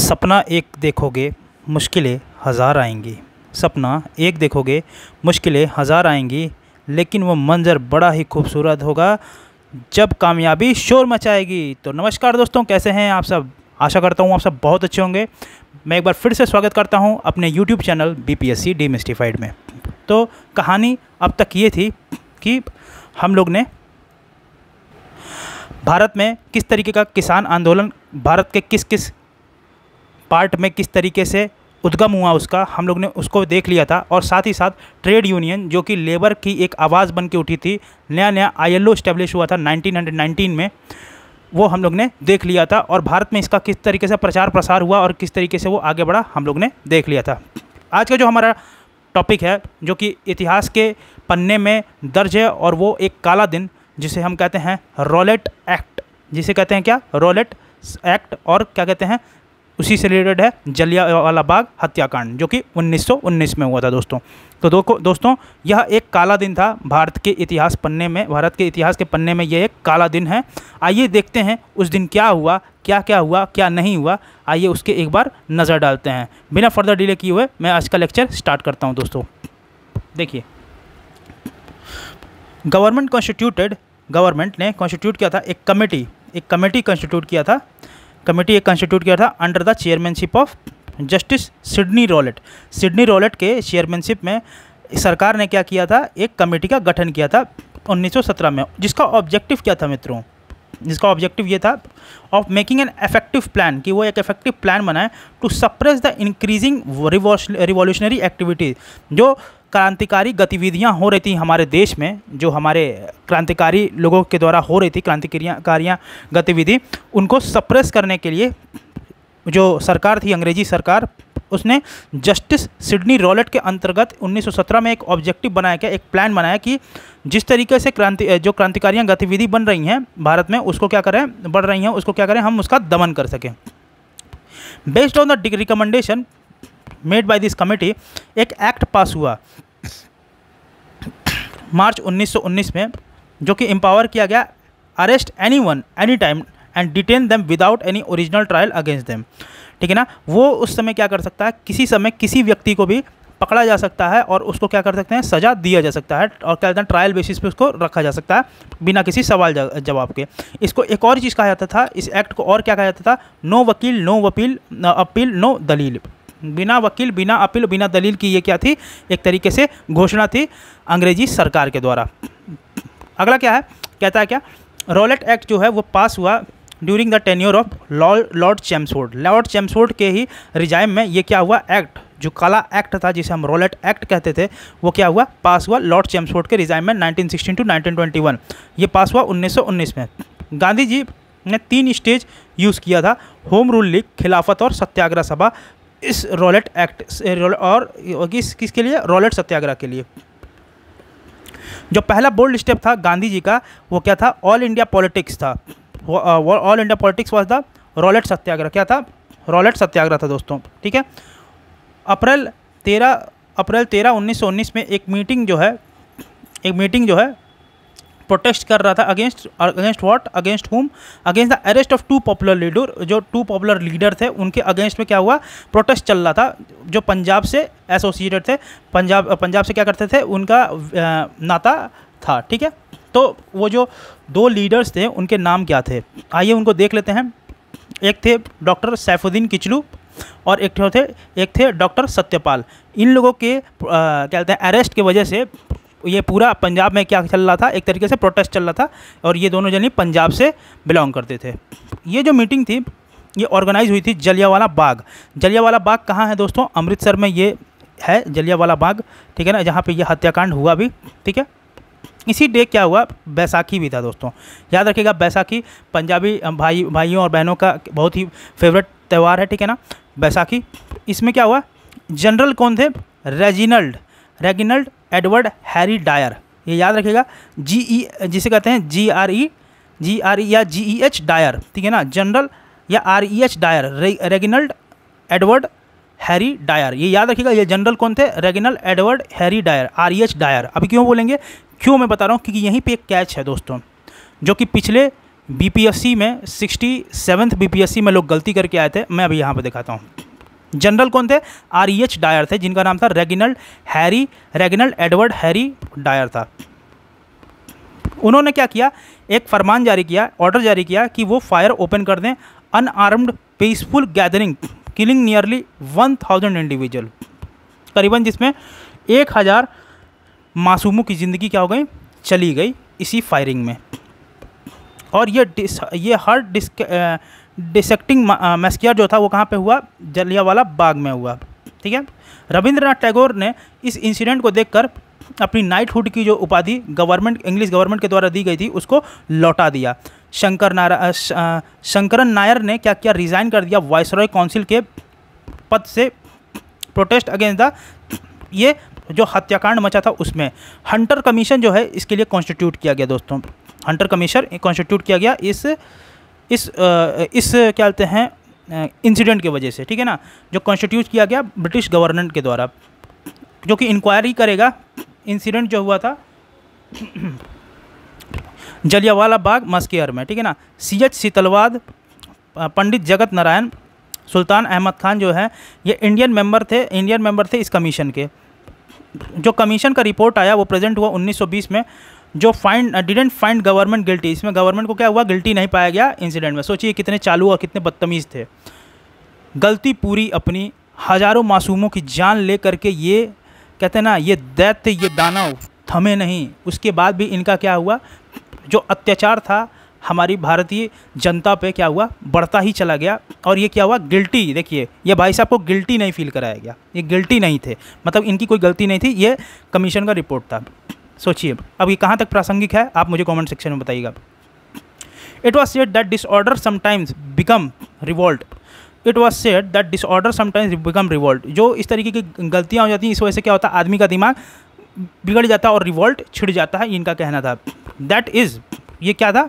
सपना एक देखोगे मुश्किलें हज़ार आएंगी। सपना एक देखोगे मुश्किलें हज़ार आएंगी, लेकिन वो मंज़र बड़ा ही खूबसूरत होगा जब कामयाबी शोर मचाएगी। तो नमस्कार दोस्तों, कैसे हैं आप सब। आशा करता हूँ आप सब बहुत अच्छे होंगे। मैं एक बार फिर से स्वागत करता हूँ अपने YouTube चैनल BPSC डीमिस्टिफाइड में। तो कहानी अब तक ये थी कि हम लोग ने भारत में किस तरीके का किसान आंदोलन, भारत के किस किस पार्ट में किस तरीके से उद्गम हुआ उसका, हम लोग ने उसको देख लिया था। और साथ ही साथ ट्रेड यूनियन जो कि लेबर की एक आवाज़ बन के उठी थी, नया नया ILO इस्टेब्लिश हुआ था 1919 में, वो हम लोग ने देख लिया था। और भारत में इसका किस तरीके से प्रचार प्रसार हुआ और किस तरीके से वो आगे बढ़ा, हम लोग ने देख लिया था। आज का जो हमारा टॉपिक है, जो कि इतिहास के पन्ने में दर्ज है, और वो एक काला दिन जिसे हम कहते हैं रॉलेट एक्ट, जिसे कहते हैं क्या, रॉलेट एक्ट, और क्या कहते हैं उसी से रिलेटेड है जलियांवाला बाग हत्याकांड, जो कि 1919 में हुआ था दोस्तों। तो दोस्तों यह एक काला दिन था भारत के इतिहास पन्ने में, भारत के इतिहास के पन्ने में यह एक काला दिन है। आइए देखते हैं उस दिन क्या हुआ, क्या क्या हुआ, क्या नहीं हुआ। आइए उसके एक बार नज़र डालते हैं। बिना फर्दर डिले किए हुए मैं आज का लेक्चर स्टार्ट करता हूँ दोस्तों। देखिए, गवर्नमेंट ने कॉन्स्टिट्यूट किया था एक कमेटी कंस्टिट्यूट किया था। कमेटी कंस्टिट्यूट किया था under the chairmanship of justice Sydney Rowlatt के चेयरमैनशिप में सरकार ने क्या किया था, एक कमेटी का गठन किया था 1917 में, जिसका ऑब्जेक्टिव क्या था मित्रों, जिसका ऑब्जेक्टिव ये था of making an effective plan, कि वो एक इफेक्टिव प्लान बनाए to suppress the increasing revolutionary activities, जो क्रांतिकारी गतिविधियां हो रही थी हमारे देश में, जो हमारे क्रांतिकारी लोगों के द्वारा हो रही थी क्रांतिकारियां गतिविधि, उनको सप्रेस करने के लिए जो सरकार थी, अंग्रेजी सरकार, उसने जस्टिस सिडनी रॉलेट के अंतर्गत 1917 में एक ऑब्जेक्टिव बनाया गया, एक प्लान बनाया कि जिस तरीके से जो क्रांतिकारियां गतिविधि बन रही हैं भारत में, उसको क्या करें, बढ़ रही हैं, उसको क्या करें, हम उसका दमन कर सकें। Based on the recommendation made by this committee, एक एक्ट पास हुआ मार्च 1919 में, जो कि एम्पावर किया गया arrest anyone any time and detain them without any original trial against them. ठीक है ना, वो उस समय क्या कर सकता है, किसी समय किसी व्यक्ति को भी पकड़ा जा सकता है और उसको क्या कर सकते हैं, सज़ा दिया जा सकता है, और क्या कहते हैं, ट्रायल बेसिस पे उसको रखा जा सकता है बिना किसी सवाल जवाब के। इसको एक और चीज़ कहा जाता था, इस एक्ट को और क्या कहा जाता था, नो वकील नो अपील नो दलील, बिना वकील बिना अपील बिना दलील की, ये क्या थी, एक तरीके से घोषणा थी अंग्रेजी सरकार के द्वारा। अगला क्या है, कहता है क्या, रॉलेट एक्ट जो है वो पास हुआ during the tenure of Lord Chelmsford के ही रिजाइम में। ये क्या हुआ, एक्ट जो काला एक्ट था जिसे हम रॉलेट एक्ट कहते थे, वो क्या हुआ, पास हुआ लॉर्ड चैम्सफोर्ड के रिजाइम में 1916 टू 1921। ये पास हुआ 1919 में। गांधी जी ने 3 स्टेज यूज़ किया था, होम रूल लीग, खिलाफत और सत्याग्रह सभा, इस रॉलेट एक्ट और किसके लिए, रॉलेट सत्याग्रह के लिए। जो पहला बोल्ड स्टेप था गांधी जी का, वो क्या था, ऑल इंडिया पॉलिटिक्स था। All India politics was the Rowlatt Satyagraha. क्या था, रॉलेट सत्याग्रह था दोस्तों। ठीक है, अप्रैल 13 1919 में एक मीटिंग जो है प्रोटेस्ट कर रहा था अगेंस्ट व्हाट, अगेंस्ट हुम, against the arrest of 2 popular leader. जो 2 पॉपुलर लीडर थे उनके अगेंस्ट में क्या हुआ, प्रोटेस्ट चल रहा था, जो पंजाब से एसोसिएटेड थे, पंजाब से क्या करते थे, उनका नाता था। ठीक है, तो वो जो 2 लीडर्स थे उनके नाम क्या थे, आइए उनको देख लेते हैं। एक थे डॉक्टर सैफुद्दीन किचलू और एक थे डॉक्टर सत्यपाल। इन लोगों के क्या कहते हैं, अरेस्ट की वजह से ये पूरा पंजाब में क्या चल रहा था, एक तरीके से प्रोटेस्ट चल रहा था, और ये दोनों जने पंजाब से बिलोंग करते थे। ये जो मीटिंग थी ये ऑर्गेनाइज हुई थी जलियांवाला बाग कहाँ है दोस्तों, अमृतसर में ये है जलियांवाला बाग। ठीक है ना, जहाँ पे ये हत्याकांड हुआ भी। ठीक है, इसी डे क्या हुआ, बैसाखी भी था दोस्तों, याद रखिएगा। बैसाखी पंजाबी भाइयों और बहनों का बहुत ही फेवरेट त्यौहार है। ठीक है ना, बैसाखी। इसमें क्या हुआ, जनरल कौन थे, रेजिनाल्ड एडवर्ड हैरी डायर, ये याद रखिएगा, जिसे कहते हैं GRE या GEH डायर। ठीक है ना, जनरल या REH Dyer, Reginald Edward Harry Dyer, ये याद रखिएगा। ये जनरल कौन थे, Reginald Edward Harry Dyer, REH Dyer. अभी क्यों बोलेंगे, क्यों मैं बता रहा हूँ, क्योंकि यहीं पे एक कैच है दोस्तों, जो कि पिछले बीपीएससी में 67th बीपीएससी में लोग गलती करके आए थे। मैं अभी यहाँ पे दिखाता हूँ। जनरल कौन थे? REH डायर थे, जिनका नाम था रेगिनल्ड एडवर्ड हैरी डायर था। उन्होंने क्या किया, एक फरमान जारी किया, ऑर्डर जारी किया कि वो फायर ओपन कर दें unarmoured peaceful gathering killing nearly 1000 individual, करीबन जिसमें 1000 मासूमों की ज़िंदगी क्या हो गई, चली गई इसी फायरिंग में। और ये हर डिसेक्टिंग मैस्कियर जो था वो कहाँ पे हुआ? जलियांवाला बाग में हुआ। ठीक है। रविंद्रनाथ टैगोर ने इस इंसिडेंट को देखकर अपनी नाइटहुड की जो उपाधि इंग्लिश गवर्नमेंट के द्वारा दी गई थी उसको लौटा दिया। शंकरन नायर ने क्या किया? रिज़ाइन कर दिया वाइसरॉय काउंसिल के पद से, प्रोटेस्ट अगेंस्ट द ये जो हत्याकांड मचा था उसमें। हंटर कमीशन जो है इसके लिए कॉन्स्टिट्यूट किया गया दोस्तों। हंटर कमीशन कॉन्स्टिट्यूट किया गया इस क्या कहते हैं इंसिडेंट की वजह से। ठीक है ना, जो कॉन्स्टिट्यूट किया गया ब्रिटिश गवर्नमेंट के द्वारा, जो कि इंक्वायरी करेगा इंसिडेंट जो हुआ था जलियांवाला बाग मस्कियर में। ठीक है ना। CH सीतलवाद, पंडित जगत नारायण, सुल्तान अहमद खान जो है ये इंडियन मेंबर थे इस कमीशन के। जो कमीशन का रिपोर्ट आया वो प्रेजेंट हुआ 1920 में, जो डिडेंट फाइंड गवर्नमेंट गिल्टी। इसमें गवर्नमेंट को क्या हुआ? गिल्टी नहीं पाया गया इंसिडेंट में। सोचिए कितने चालू और कितने बदतमीज़ थे। गलती पूरी अपनी, हज़ारों मासूमों की जान ले करके ये कहते हैं ना, ये दैत्य, ये दानव थमे नहीं। उसके बाद भी इनका क्या हुआ? जो अत्याचार था हमारी भारतीय जनता पे क्या हुआ? बढ़ता ही चला गया। और ये क्या हुआ? गिल्टी। देखिए ये भाई साहब को गिल्टी नहीं फील कराया गया, ये गिल्टी नहीं थे, मतलब इनकी कोई गलती नहीं थी, ये कमीशन का रिपोर्ट था। सोचिए अब ये कहाँ तक प्रासंगिक है, आप मुझे कमेंट सेक्शन में बताइएगा। It was said that disorder sometimes become revolt. जो इस तरीके की गलतियाँ हो जाती हैं, इस वजह से क्या होता है? आदमी का दिमाग बिगड़ जाता है और रिवोल्ट छिड़ जाता है, इनका कहना था। ये क्या था?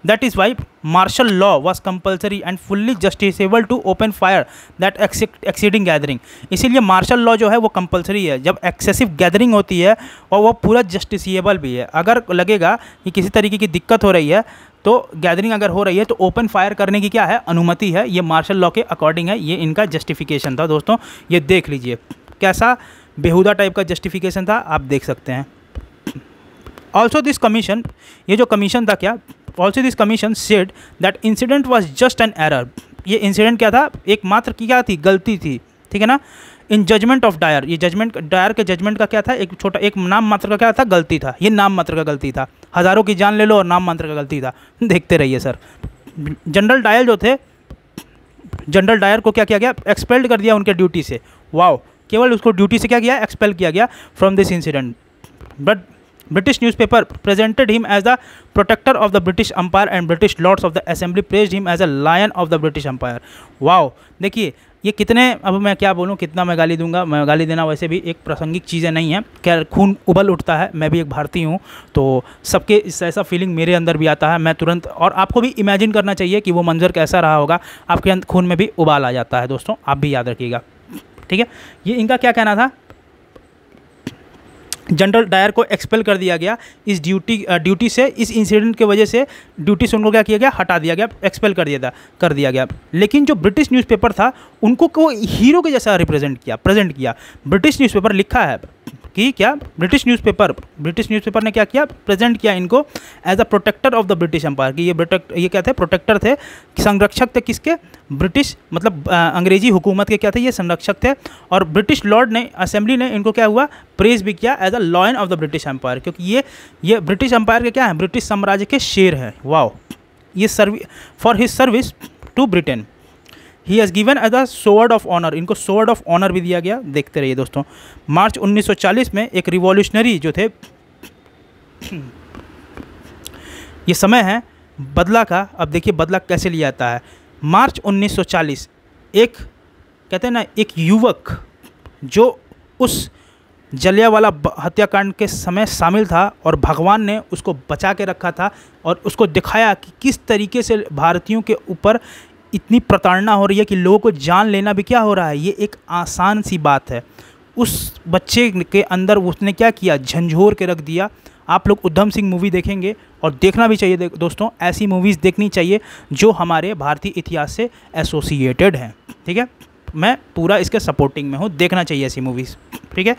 That is why martial law was compulsory and fully justifiable to open fire that exceeding gathering. इसीलिए मार्शल लॉ जो है वो कंपल्सरी है जब एक्सेसिव गैदरिंग होती है, और वो पूरा जस्टिसेबल भी है। अगर लगेगा कि किसी तरीके की दिक्कत हो रही है, तो गैदरिंग अगर हो रही है तो ओपन फायर करने की क्या है? अनुमति है। ये मार्शल लॉ के अकॉर्डिंग है, ये इनका जस्टिफिकेशन था दोस्तों। ये देख लीजिए कैसा बेहुदा टाइप का जस्टिफिकेशन था, आप देख सकते हैं। ऑल्सो दिस कमीशन, ये जो कमीशन था क्या? Also this commission said that incident was just an error. ये इंसिडेंट क्या था? एकमात्र की क्या थी? गलती थी। ठीक है ना। इन जजमेंट ऑफ डायर, ये जजमेंट डायर के जजमेंट का क्या था? एक नाम मात्र का क्या था? गलती था। ये नाम मात्र का गलती था। हज़ारों की जान ले लो और नाम मात्र का गलती था। देखते रहिए सर। जनरल डायर जो थे, जनरल डायर को क्या किया गया? एक्सपेल्ड कर दिया उनके ड्यूटी से। वाओ, केवल उसको ड्यूटी से क्या किया? एक्सपेल किया गया from this incident. But British newspaper presented him as the protector of the British Empire and British Lords of the Assembly praised him as a lion of the British Empire. Wow, देखिए ये कितने, अब मैं क्या बोलूँ, कितना मैं गाली दूंगा। मैं गाली देना वैसे भी एक प्रासंगिक चीज़ें नहीं है, क्या खून उबल उठता है। मैं भी एक भारतीय हूँ, तो सबके ऐसा फीलिंग मेरे अंदर भी आता है। मैं तुरंत, और आपको भी इमेजिन करना चाहिए कि वो मंजर कैसा रहा होगा, आपके खून में भी उबाल आ जाता है दोस्तों, आप भी याद रखिएगा। ठीक है। ये इनका क्या कहना था? जनरल डायर को एक्सपेल कर दिया गया इस ड्यूटी से। इस इंसिडेंट की वजह से ड्यूटी से उनको क्या किया गया? हटा दिया गया, एक्सपेल कर दिया गया। लेकिन जो ब्रिटिश न्यूज़पेपर था उनको को हीरो के जैसा प्रेजेंट किया। ब्रिटिश न्यूज़पेपर लिखा है कि क्या? ब्रिटिश न्यूज़पेपर ने क्या किया? प्रेजेंट किया इनको as a protector of the British Empire, कि ये क्या थे? प्रोटेक्टर थे, संरक्षक थे। किसके? ब्रिटिश, मतलब अंग्रेजी हुकूमत के क्या थे? ये संरक्षक थे। और ब्रिटिश लॉर्ड ने, असेंबली ने इनको क्या हुआ? प्रेज भी किया as a lion of the British Empire, क्योंकि ये ब्रिटिश एम्पायर के क्या है? ब्रिटिश साम्राज्य के शेर हैं। वाओ, ये for his service to Britain he has given as a sword of honour. इनको सोवर्ड ऑफ ऑनर भी दिया गया। देखते रहिए दोस्तों। मार्च 1940 में एक रिवॉल्यूशनरी जो थे, ये समय है बदला का। अब देखिए बदला कैसे लिया जाता है। मार्च 1940 एक कहते हैं ना, एक युवक जो उस जलियांवाला हत्याकांड के समय शामिल था और भगवान ने उसको बचा के रखा था और उसको दिखाया कि किस तरीके से भारतीयों के ऊपर इतनी प्रताड़ना हो रही है कि लोगों को जान लेना भी क्या हो रहा है, ये एक आसान सी बात है। उस बच्चे के अंदर उसने क्या किया? झंझोर के रख दिया आप लोग उधम सिंह मूवी देखेंगे और देखना भी चाहिए दोस्तों, ऐसी मूवीज़ देखनी चाहिए जो हमारे भारतीय इतिहास से एसोसिएटेड हैं। ठीक है, मैं पूरा इसके सपोर्टिंग में हूँ, देखना चाहिए ऐसी मूवीज़। ठीक है,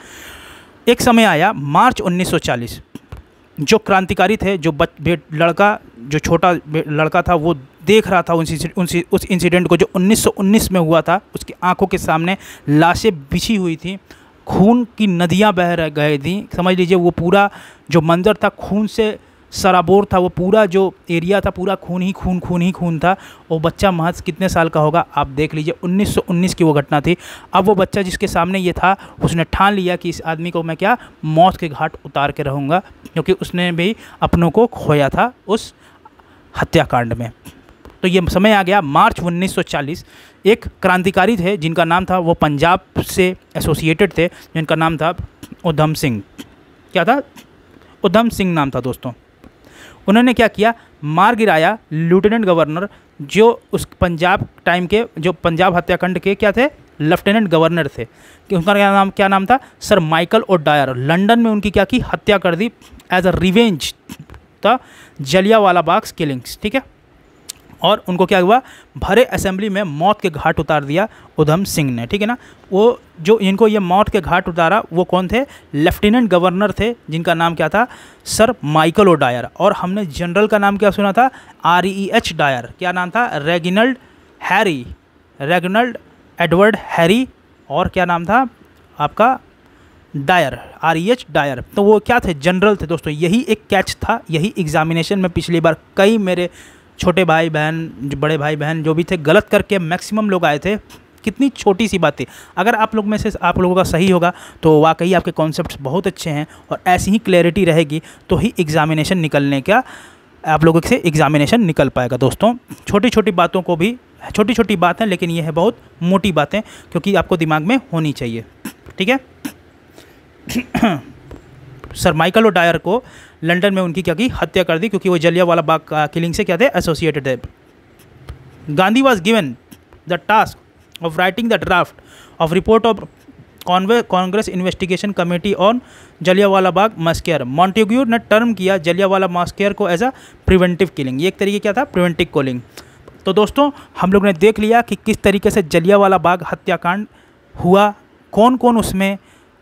एक समय आया मार्च 1940, जो क्रांतिकारी थे, जो लड़का, जो छोटा लड़का था, वो देख रहा था उस इंसिडेंट को जो 1919 में हुआ था। उसकी आंखों के सामने लाशें बिछी हुई थी, खून की नदियां बह गई थी। समझ लीजिए वो पूरा जो मंजर था खून से सराबोर था, वो पूरा जो एरिया था पूरा खून ही खून था। वो बच्चा महज कितने साल का होगा आप देख लीजिए, 1919 की वो घटना थी। अब वो बच्चा जिसके सामने ये था, उसने ठान लिया कि इस आदमी को मैं क्या मौत के घाट उतार के रहूँगा, क्योंकि उसने भी अपनों को खोया था उस हत्याकांड में। तो ये समय आ गया मार्च 1940। एक क्रांतिकारी थे जिनका नाम था, वो पंजाब से एसोसिएटेड थे, जिनका नाम था उधम सिंह। क्या था? उधम सिंह नाम था दोस्तों। उन्होंने क्या किया, मार गिराया लेफ्टिनेंट गवर्नर, जो उस पंजाब टाइम के, जो पंजाब हत्याकांड के क्या थे, लेफ्टिनेंट गवर्नर थे। कि उनका क्या नाम था, सर माइकल ओडायर। लंदन में उनकी क्या की हत्या कर दी as a revenge the Jallianwala Bagh killings. ठीक है, और उनको क्या हुआ, भरे असेंबली में मौत के घाट उतार दिया उधम सिंह ने। ठीक है ना, वो जो इनको ये मौत के घाट उतारा वो कौन थे, लेफ्टिनेंट गवर्नर थे, जिनका नाम क्या था, सर माइकल ओडायर। और हमने जनरल का नाम क्या सुना था, REH डायर। क्या नाम था, रेगिनल्ड एडवर्ड हैरी, और क्या नाम था आपका, डायर, REH डायर। तो वो क्या थे, जनरल थे दोस्तों। यही एक कैच था, यही एग्जामिनेशन में पिछली बार कई मेरे छोटे भाई बहन, बड़े भाई बहन जो भी थे, गलत करके मैक्सिमम लोग आए थे। कितनी छोटी सी बात थी, अगर आप लोग में से आप लोगों का सही होगा तो वाकई आपके कॉन्सेप्ट्स बहुत अच्छे हैं, और ऐसी ही क्लैरिटी रहेगी तो ही एग्ज़ामिनेशन निकलने का, आप लोगों से एग्ज़ामिनेशन निकल पाएगा दोस्तों। छोटी छोटी बातों को भी, छोटी छोटी बात है लेकिन ये है बहुत मोटी बातें, क्योंकि आपको दिमाग में होनी चाहिए। ठीक है सर माइकल ओडायर को लंदन में उनकी क्या की हत्या कर दी, क्योंकि वो जलियांवाला बाग किलिंग से क्या थे, एसोसिएटेड थे। Gandhi was given the task of writing the draft of report of Congress investigation committee on Jallianwala Bagh massacre. Montagu ने टर्म किया जलियांवाला मैसेकर को एज अ प्रिवेंटिव किलिंग। ये एक तरीके क्या था, प्रिवेंटिव किलिंग। तो दोस्तों हम लोग ने देख लिया कि किस तरीके से जलियांवाला बाग हत्याकांड हुआ, कौन कौन उसमें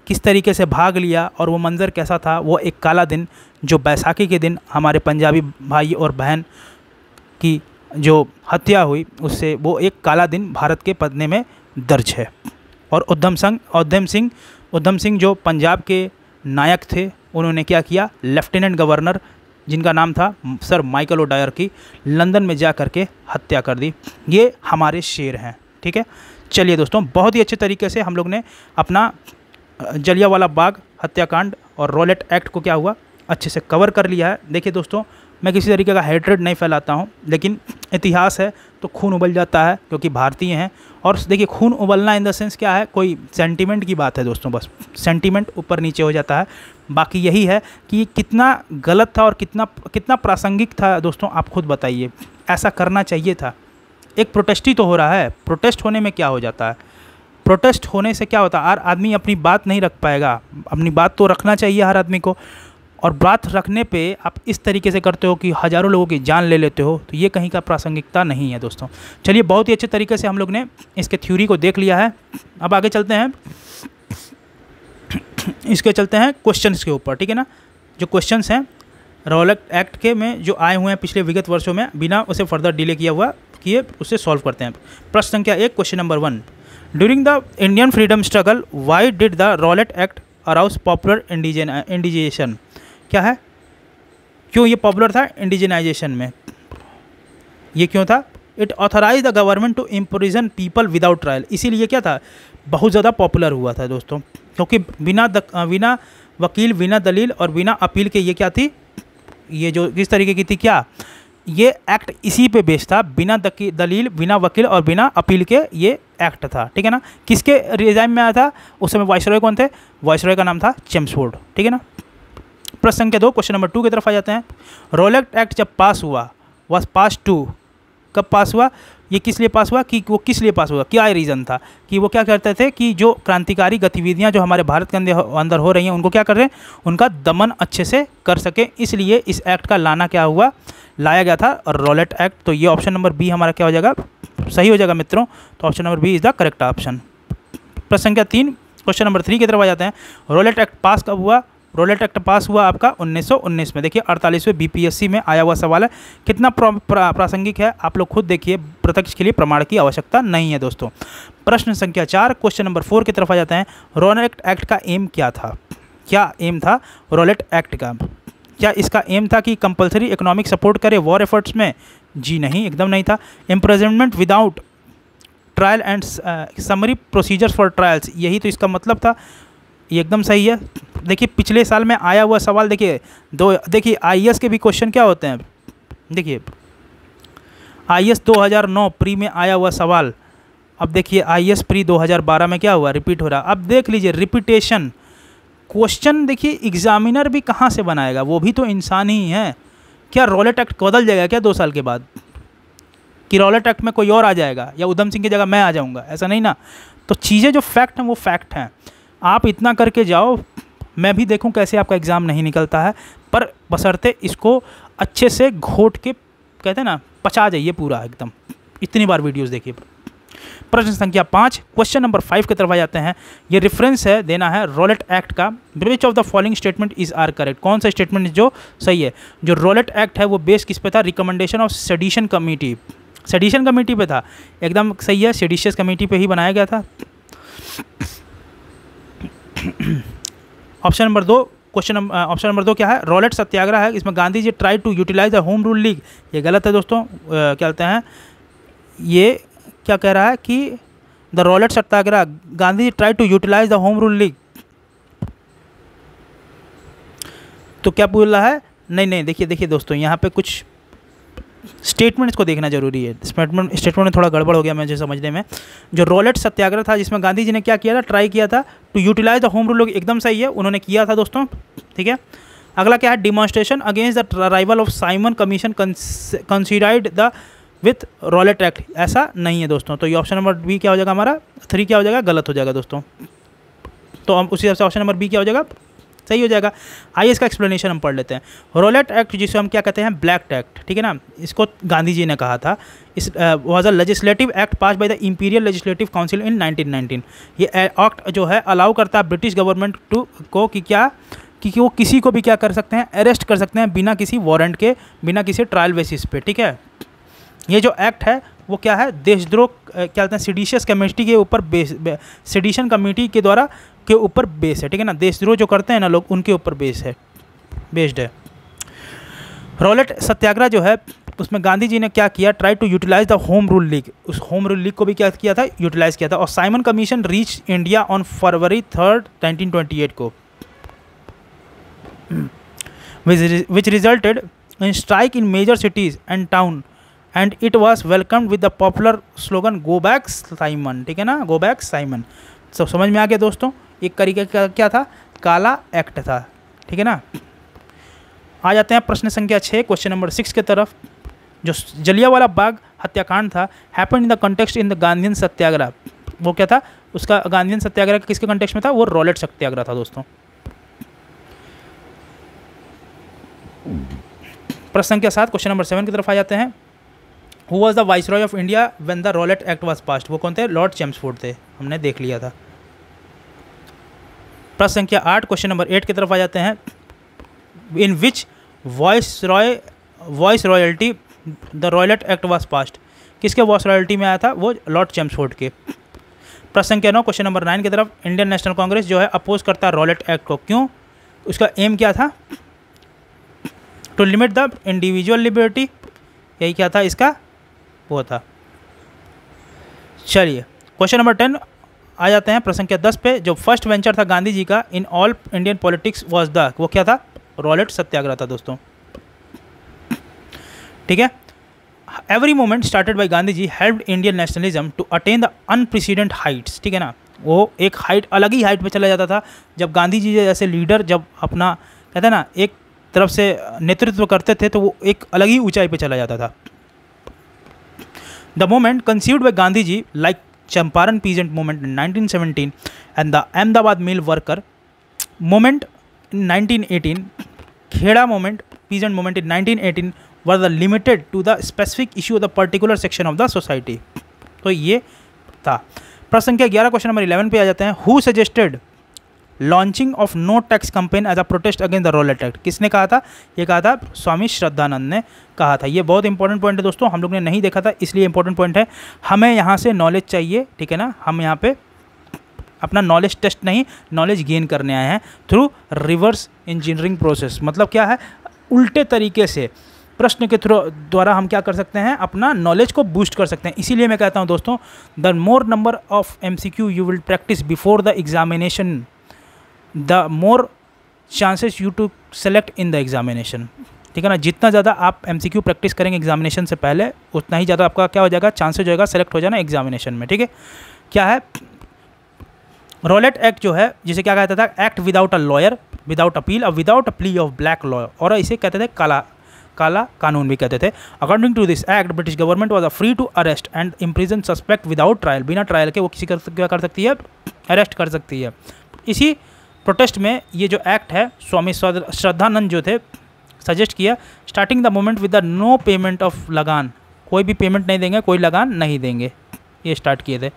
किस तरीके से भाग लिया, और वो मंज़र कैसा था। वो एक काला दिन, जो बैसाखी के दिन हमारे पंजाबी भाई और बहन की जो हत्या हुई, उससे वो एक काला दिन भारत के पन्ने में दर्ज है। और उधम सिंह जो पंजाब के नायक थे, उन्होंने क्या किया, लेफ्टिनेंट गवर्नर जिनका नाम था सर माइकल ओडायर की, लंदन में जा कर के हत्या कर दी। ये हमारे शेर हैं। ठीक है, चलिए दोस्तों, बहुत ही अच्छे तरीके से हम लोग ने अपना जलियांवाला बाग हत्याकांड और रॉलेट एक्ट को क्या हुआ, अच्छे से कवर कर लिया है। देखिए दोस्तों, मैं किसी तरीके का हेट्रेड नहीं फैलाता हूँ, लेकिन इतिहास है तो खून उबल जाता है, क्योंकि भारतीय हैं। और देखिए खून उबलना इन द सेंस क्या है, कोई सेंटीमेंट की बात है दोस्तों, बस सेंटीमेंट ऊपर नीचे हो जाता है। बाकी यही है कि कितना गलत था और कितना प्रासंगिक था दोस्तों, आप खुद बताइए। ऐसा करना चाहिए था। एक प्रोटेस्ट ही तो हो रहा है, प्रोटेस्ट होने में क्या हो जाता है, प्रोटेस्ट होने से क्या होता है, हर आदमी अपनी बात नहीं रख पाएगा। अपनी बात तो रखना चाहिए हर आदमी को, और बात रखने पे आप इस तरीके से करते हो कि हज़ारों लोगों की जान ले लेते हो, तो ये कहीं का प्रासंगिकता नहीं है दोस्तों। चलिए, बहुत ही अच्छे तरीके से हम लोग ने इसके थ्योरी को देख लिया है। अब आगे चलते हैं, इसके चलते हैं क्वेश्चंस के ऊपर। ठीक है ना, जो क्वेश्चंस हैं रॉलेट एक्ट के में जो आए हुए हैं पिछले विगत वर्षों में, बिना उसे फर्दर डिले किए उसे सॉल्व करते हैं। प्रश्न संख्या 1, question number 1, during the Indian freedom struggle why did the Rowlatt Act arouse popular indignation. क्या है, क्यों ये पॉपुलर था इंडिजिनाइजेशन में, ये क्यों था। It authorise the government to imprison people without trial. इसीलिए क्या था, बहुत ज़्यादा पॉपुलर हुआ था दोस्तों, क्योंकि बिना वकील, बिना दलील और बिना अपील के ये क्या थी, ये जो किस तरीके की थी, क्या ये एक्ट इसी पे बेस्ड था, बिना दलील, बिना वकील और बिना अपील के ये एक्ट था। ठीक है ना, किसके रिजाइम में आया था, उस समय वाइसरॉय कौन थे, वाइसरॉय का नाम था चेम्सफोर्ड। ठीक है ना। प्रश्न संख्या 2, क्वेश्चन नंबर 2 की तरफ आ जाते हैं। रॉलेट एक्ट जब पास हुआ, वाज पास टू, कब पास हुआ, ये किस लिए पास हुआ, कि वो किस लिए पास हुआ, क्या रीज़न था कि वो क्या करते थे कि जो क्रांतिकारी गतिविधियां जो हमारे भारत के अंदर हो रही हैं उनको क्या कर रहे हैं, उनका दमन अच्छे से कर सके, इसलिए इस एक्ट का लाया गया था रॉलेट एक्ट। तो ये ऑप्शन नंबर बी हमारा क्या हो जाएगा, सही हो जाएगा मित्रों। तो option number B is the correct option. प्रश्न संख्या 3, क्वेश्चन नंबर 3 की तरफ आ जाते हैं। रॉलेट एक्ट पास कब हुआ, रॉलेट एक्ट पास हुआ आपका 1919 में। देखिए 48वें बीपीएससी में आया हुआ सवाल है, कितना प्रासंगिक है आप लोग खुद देखिए, प्रत्यक्ष के लिए प्रमाण की आवश्यकता नहीं है दोस्तों। प्रश्न संख्या 4, क्वेश्चन नंबर 4 की तरफ आ जाते हैं। रॉलेट एक्ट का एम क्या था, क्या एम था रॉलेट एक्ट का, क्या इसका एम था कि कंपलसरी इकोनॉमिक सपोर्ट करे वॉर एफर्ट्स में, जी नहीं, एकदम नहीं था। Imprisonment without trial and summary procedures for trials, यही तो इसका मतलब था, ये एकदम सही है। देखिए पिछले साल में आया हुआ सवाल, देखिए आईएएस के भी क्वेश्चन क्या होते हैं, देखिए आईएएस 2009 प्री में आया हुआ सवाल, अब देखिए आईएएस प्री 2012 में क्या हुआ, रिपीट हो रहा। अब देख लीजिए रिपीटेशन क्वेश्चन, देखिए एग्जामिनर भी कहाँ से बनाएगा, वो भी तो इंसान ही है। क्या रॉलेट एक्ट बदल जाएगा क्या 2 साल के बाद, कि रॉलेट एक्ट में कोई और आ जाएगा या उधम सिंह की जगह मैं आ जाऊँगा, ऐसा नहीं ना। तो चीज़ें जो फैक्ट हैं वो फैक्ट हैं, आप इतना करके जाओ, मैं भी देखूं कैसे आपका एग्ज़ाम नहीं निकलता है, पर बशर्ते इसको अच्छे से घोट के कहते हैं ना पचा जाइए पूरा एकदम, इतनी बार वीडियोस देखिए। प्रश्न संख्या 5, क्वेश्चन नंबर 5 की तरफ आ जाते हैं। ये रेफरेंस है, देना है रॉलेट एक्ट का। Which of the following statement is are correct, कौन सा स्टेटमेंट जो सही है। जो रॉलेट एक्ट है वो बेस किस पे था, recommendation of sedition committee, sedition committee पे था, एकदम सही है, सेडिशियस कमेटी पे ही बनाया गया था। ऑप्शन नंबर 2, ऑप्शन नंबर 2 क्या है, रॉलेट सत्याग्रह है, इसमें Gandhi ji try to utilise the Home Rule League, ये गलत है दोस्तों। क्या कहते हैं, ये क्या कह रहा है कि the Rowlatt Satyagraha Gandhi ji try to utilise the Home Rule League, तो क्या बोल रहा है, नहीं देखिए दोस्तों यहाँ पे कुछ स्टेटमेंट्स को देखना जरूरी है, स्टेटमेंट में थोड़ा गड़बड़ हो गया मुझे समझने में। जो रॉलेट सत्याग्रह था जिसमें गांधी जी ने क्या किया था, ट्राई किया था to utilise the Home Rule, एकदम सही है, उन्होंने किया था दोस्तों, ठीक है। अगला क्या है, demonstration against the arrival of Simon commission considered the with Rowlatt act, ऐसा नहीं है दोस्तों। तो ये ऑप्शन नंबर बी क्या हो जाएगा, हमारा 3 क्या हो जाएगा, गलत हो जाएगा दोस्तों। तो हम उसी हिसाब से ऑप्शन नंबर बी क्या हो जाएगा, सही हो जाएगा। आइए इसका एक्सप्लेनेशन हम पढ़ लेते हैं। रॉलेट एक्ट जिसे हम क्या कहते हैं, ब्लैक एक्ट, ठीक है ना, इसको गांधी जी ने कहा था। इस was a legislative act passed by the Imperial Legislative Council in 1919। ये एक्ट जो है अलाउ करता है ब्रिटिश गवर्नमेंट को कि क्या कि वो किसी को भी क्या कर सकते हैं, अरेस्ट कर सकते हैं बिना किसी वारंट के, बिना किसी ट्रायल बेसिस पे, ठीक है। ये जो एक्ट है वो क्या है, देशद्रोह क्या कहते हैं, सेडिशियस कमेटी के ऊपर बेस, सेडिशन कमेटी के द्वारा के ऊपर बेस है, ठीक है ना, देशद्रोह जो करते हैं ना लोग उनके ऊपर बेस्ड है। रॉलेट सत्याग्रह जो है उसमें गांधी जी ने क्या किया, try to utilise the Home Rule League, उस होम रूल लीग को भी क्या किया था, यूटिलाइज किया था। और Simon Commission reach India on February 3, 1928 को, which resulted in strike in major cities and town and it was welcomed with the popular slogan go back Simon, ठीक है ना, गो बैक साइमन। सब समझ में आ गया दोस्तों, एक तरीके का क्या था, काला एक्ट था, ठीक है ना। आ जाते हैं प्रश्न संख्या 6, क्वेश्चन नंबर 6 की तरफ। जो जलियांवाला बाग हत्याकांड था, happen in the context in the Gandhian Satyagraha, वो क्या था, उसका गांधीयन सत्याग्रह किसके कंटेक्स्ट में था, वो रॉलेट सत्याग्रह था दोस्तों। प्रश्न संख्या 7, क्वेश्चन नंबर 7 की तरफ आ जाते हैं। Who was the viceroy of India when the Rowlatt Act was passed, वो कौन थे, लॉर्ड चैम्सफोर्ड थे, हमने देख लिया था। प्रश्न संख्या 8, क्वेश्चन नंबर 8 की तरफ आ जाते हैं। In which viceroyalty the Rowlatt Act was passed, किसके वॉइस रॉयल्टी में आया था, वो लॉर्ड चैम्सफोर्ड के। प्रश्न संख्या 9, क्वेश्चन नंबर 9 की तरफ। इंडियन नेशनल कांग्रेस जो है अपोज करता है रॉलेट एक्ट को, क्यों, उसका एम क्या था, to limit the individual liberty, यही क्या था इसका, वो था। चलिए क्वेश्चन नंबर 10 आ जाते हैं प्रश्न संख्या 10 पे। जो फर्स्ट वेंचर था गांधी जी का in all Indian politics was the, वो क्या था, रॉलेट सत्याग्रह था दोस्तों, ठीक है। Every moment started by Gandhi ji helped Indian nationalism to attain the unprecedented heights, ठीक है ना, वो एक हाइट, अलग ही हाइट पे चला जाता था जब गांधी जी जैसे लीडर जब अपना कहते हैं ना एक तरफ से नेतृत्व करते थे तो वो एक अलग ही ऊंचाई पे चला जाता था। The movement conceived by Gandhi ji like Champaran peasant movement in 1917 and the Ahmedabad mill worker movement in 1918, Kheda movement, peasant movement in 1918 were the limited to the specific issue of the particular section of the society. तो ये था। प्रश्न संख्या 11 question number 11 पे आ जाते हैं। Who suggested launching of no tax campaign as a protest against the Rowlatt Act? किसने कहा था? ये कहा था स्वामी श्रद्धानंद ने कहा था। ये बहुत इंपॉर्टेंट पॉइंट है दोस्तों, हम लोग ने नहीं देखा था इसलिए इंपॉर्टेंट पॉइंट है। हमें यहाँ से नॉलेज चाहिए, ठीक है ना। हम यहाँ पे अपना नॉलेज टेस्ट नहीं, नॉलेज गेन करने आए हैं थ्रू रिवर्स इंजीनियरिंग प्रोसेस। मतलब क्या है? उल्टे तरीके से प्रश्न के थ्रू द्वारा हम क्या कर सकते हैं? अपना नॉलेज को बूस्ट कर सकते हैं। इसीलिए मैं कहता हूँ दोस्तों, the more number of MCQ you will practise before the examination, the more chances you to select in the examination, ठीक है ना। जितना ज़्यादा आप MCQ प्रैक्टिस करेंगे एग्जामिनेशन से पहले, उतना ही ज़्यादा आपका क्या हो जाएगा? चांसेस हो जाएगा सेलेक्ट हो जाना एग्जामिनेशन में, ठीक है। क्या है रॉलेट एक्ट जो है, जिसे क्या कहता था? Act without a lawyer, without appeal, without a plea of black law, और इसे कहते थे काला कानून भी कहते थे। According to this act British government was free to arrest and imprison suspect without trial. बिना ट्रायल के वो किसी क्या कर सकती है? अरेस्ट कर सकती है। इसी प्रोटेस्ट में ये जो एक्ट है स्वामी श्रद्धानंद जो थे सजेस्ट किया, starting the movement with the no payment of lagaan, कोई भी पेमेंट नहीं देंगे, कोई लगान नहीं देंगे, ये स्टार्ट किए थे।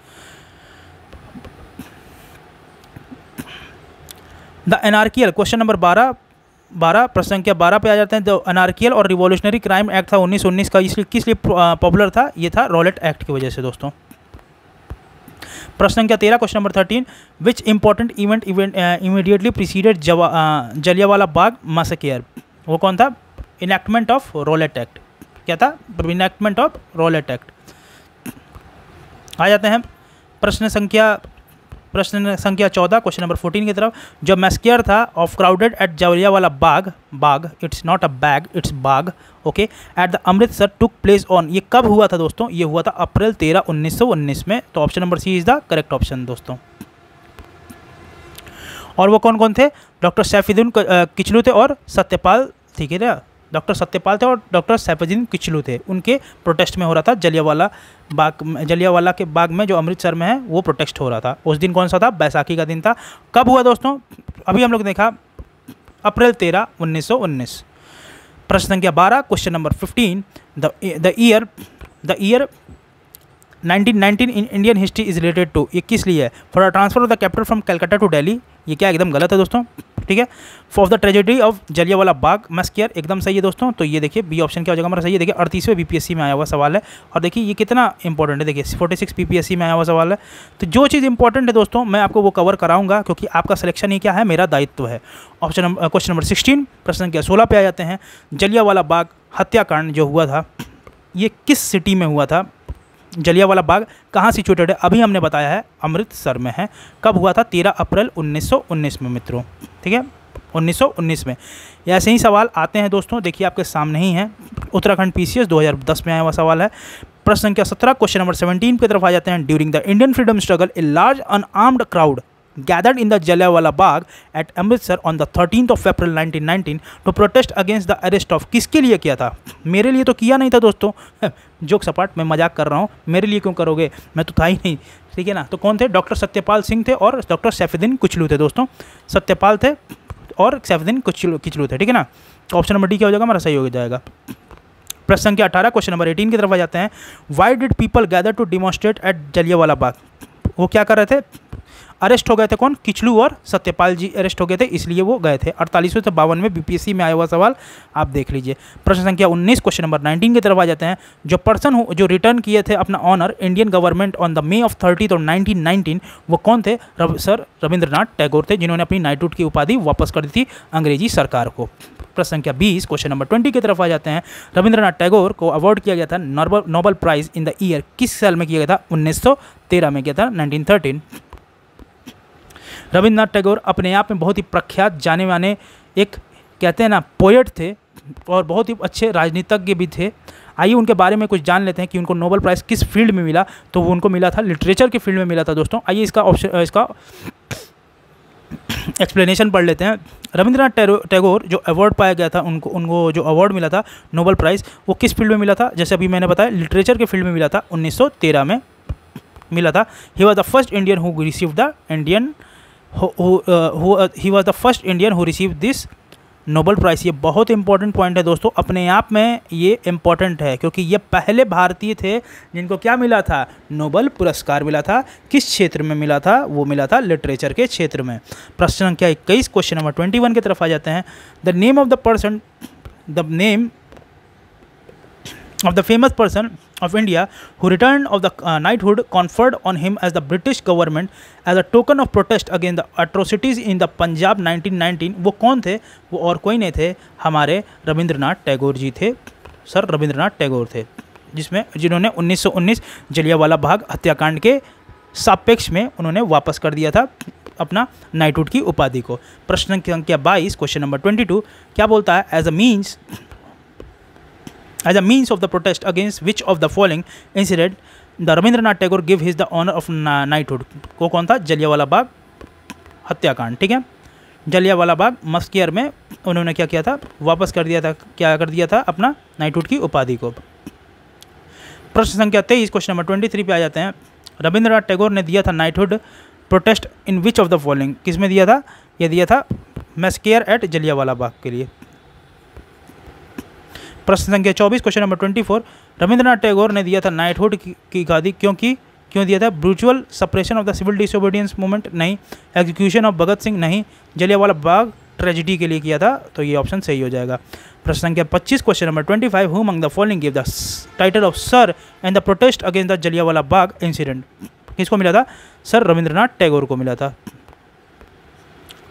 द एनार्कियल क्वेश्चन नंबर 12 प्रश्न संख्या 12 पे आ जाते हैं। जो अनार्कियल और रिवॉल्यूशनरी क्राइम एक्ट था 1919 का, इसलिए किस लिए पॉपुलर था? ये था रॉलेट एक्ट की वजह से दोस्तों। प्रश्न संख्या 13 question number 13, which important event immediately preceded Jallianwala Bagh massacre? वो कौन था? Enactment of Rowlatt Act. क्या था? Enactment of Rowlatt Act. आ जाते हैं प्रश्न संख्या 14 क्वेश्चन नंबर 14 की तरफ। जो मैसेकर था of crowded at Jallianwala Bagh, it's not a bag, it's Bagh, okay, at the Amritsar took place on, ये कब हुआ था दोस्तों? ये हुआ था अप्रैल 13, 1919 में। तो option number C is the correct option दोस्तों। और वो कौन कौन थे? डॉक्टर सैफुद्दीन किचलू थे और सत्यपाल, ठीक है ना। डॉक्टर सत्यपाल थे और डॉक्टर सैफुद्दीन किचलू थे। उनके प्रोटेस्ट में हो रहा था जलियांवाला के बाग में, जो अमृतसर में है, वो प्रोटेस्ट हो रहा था। उस दिन कौन सा था? बैसाखी का दिन था। कब हुआ दोस्तों? अभी हम लोग देखा अप्रैल 13, 1919। प्रश्न संख्या 12 question number 15, the year 1919 in Indian history is related to, ये किस लिए है? For a transfer of the capital from Calcutta to Delhi, ये क्या एकदम गलत है दोस्तों, ठीक है। For the tragedy of Jallianwala Bagh massacre, एकदम सही है दोस्तों। तो ये देखिए बी ऑप्शन क्या हो जाएगा हमारा सही है। देखिए 38वें BPSC में आया हुआ सवाल है, और देखिए ये कितना इंपॉर्टेंट है। देखिए 46 PPSC में आया हुआ सवाल है। तो जो चीज़ इंपॉर्टेंट है दोस्तों, मैं आपको वो कवर कराऊंगा, क्योंकि आपका सिलेक्शन ही क्या है? मेरा दायित्व है। क्वेश्चन नंबर 16 प्रश्न संख्या 16 पे आ जाते हैं। जलियांवाला बाग हत्याकांड जो हुआ था, ये किस सिटी में हुआ था? जलियांवाला बाग कहाँ सिचुएटेड है? अभी हमने बताया है अमृतसर में है। कब हुआ था? 13 अप्रैल 1919 में मित्रों, ठीक है, 1919 में। ऐसे ही सवाल आते हैं दोस्तों, देखिए आपके सामने ही है। उत्तराखंड PCS 2010 में आया हुआ सवाल है। प्रश्न संख्या 17 क्वेश्चन नंबर 17 की तरफ आ जाते हैं। During the Indian freedom struggle a large unarmoured crowd gathered in the Jallianwala Bagh at Amritsar on the 13th of April 1919 to protest against the arrest of, किसके लिए किया था? मेरे लिए तो किया नहीं था दोस्तों, जोक सपाट, मैं मजाक कर रहा हूँ। मेरे लिए क्यों करोगे? मैं तो था ही नहीं, ठीक है ना। तो कौन थे? डॉक्टर सत्यपाल सिंह थे और डॉक्टर सैफुद्दीन किचलू थे दोस्तों। सत्यपाल थे और सैफुद्दीन किचलू थे, ठीक है ना। तो ऑप्शन नंबर डी क्या हो जाएगा हमारा? सही हो जाएगा। प्रश्न संख्या 18 क्वेश्चन नंबर 18 की तरफ आ जाते हैं। Why did people gather to demonstrate at Jallianwala Bagh? वो क्या कर रहे थे? अरेस्ट हो गए थे। कौन? किचलू और सत्यपाल जी अरेस्ट हो गए थे, इसलिए वो गए थे। 48वें से 52वें BPSC में आया हुआ सवाल आप देख लीजिए। प्रश्न संख्या 19 क्वेश्चन नंबर 19 की तरफ आ जाते हैं। जो पर्सन जो रिटर्न किए थे अपना honour Indian government on the May of 30 और 1919, वो कौन थे? सर रविंद्रनाथ टैगोर थे, जिन्होंने अपनी नाइटहुड की उपाधि वापस कर दी थी अंग्रेजी सरकार को। प्रश्न संख्या 20 क्वेश्चन नंबर 20 की तरफ आ जाते हैं। रविंद्रनाथ टैगोर को अवार्ड किया गया था Nobel prize in the year, किस साल में किया गया था? 1913 में किया था, 1913। रविंद्रनाथ टैगोर अपने आप में बहुत ही प्रख्यात जाने माने एक कहते हैं ना पोएट थे, और बहुत ही अच्छे राजनीतिज्ञ भी थे। आइए उनके बारे में कुछ जान लेते हैं कि उनको नोबेल प्राइज़ किस फील्ड में मिला। तो वो उनको मिला था लिटरेचर के फील्ड में मिला था दोस्तों। आइए इसका एक्सप्लेनेशन पढ़ लेते हैं। रविंद्रनाथ टैगोर जो अवार्ड पाया गया था, उनको जो अवार्ड मिला था नोबेल प्राइज़, वो किस फील्ड में मिला था? जैसे अभी मैंने बताया लिटरेचर के फील्ड में मिला था, 1913 में मिला था। He was the first Indian who receive the Indian he was the first Indian who receive this Nobel prize. ये बहुत इंपॉर्टेंट पॉइंट है दोस्तों, अपने आप में ये इंपॉर्टेंट है क्योंकि ये पहले भारतीय थे जिनको क्या मिला था? नोबेल पुरस्कार मिला था। किस क्षेत्र में मिला था? वो मिला था लिटरेचर के क्षेत्र में। प्रश्न संख्या 21 क्वेश्चन नंबर 21 की तरफ आ जाते हैं। The name of the person, the name of the famous person of India who returned of the knighthood conferred on him as the British government as a token of protest against the atrocities in the Punjab 1919, वो कौन थे? वो और कोई नहीं थे, हमारे रविंद्रनाथ टैगोर जी थे। सर रविंद्रनाथ टैगोर थे, जिन्होंने 1919 जलियांवाला बाग हत्याकांड के सापेक्ष में उन्होंने वापस कर दिया था अपना नाइटहुड की उपाधि को। प्रश्न संख्या 22 क्वेश्चन नंबर 22 क्या बोलता है? As a means of the protest against which of the following incident the Rabindranath Tagore give his the honor of knighthood? को कौन था? जलियांवाला बाग हत्याकांड। ठीक है, जलियांवाला बाग मस्कियर में उन्होंने क्या किया था? वापस कर दिया था, क्या कर दिया था? अपना नाइटहुड की उपाधि को। प्रश्न संख्या 23 क्वेश्चन नंबर 23 पे आ जाते हैं। रविंद्रनाथ टैगोर ने दिया था knighthood protest in which of the following? किस में दिया था? ये दिया था मस्कियर एट जलियांवाला बाग के लिए। प्रश्न संख्या 24 क्वेश्चन नंबर 24 रविंद्रनाथ टैगोर ने दिया था नाइटहुड की गादी क्यों दिया था? Brutal suppression of the civil disobedience movement? नहीं। Execution of Bhagat Singh? नहीं। जलियांवाला बाग ट्रेजिडी के लिए किया था, तो ये ऑप्शन सही हो जाएगा। प्रश्न संख्या 25 question number 25 who among the following give the title of sir and the protest against the Jallianwala Bagh incident? किसको मिला था? सर रविंद्रनाथ टैगोर को मिला था।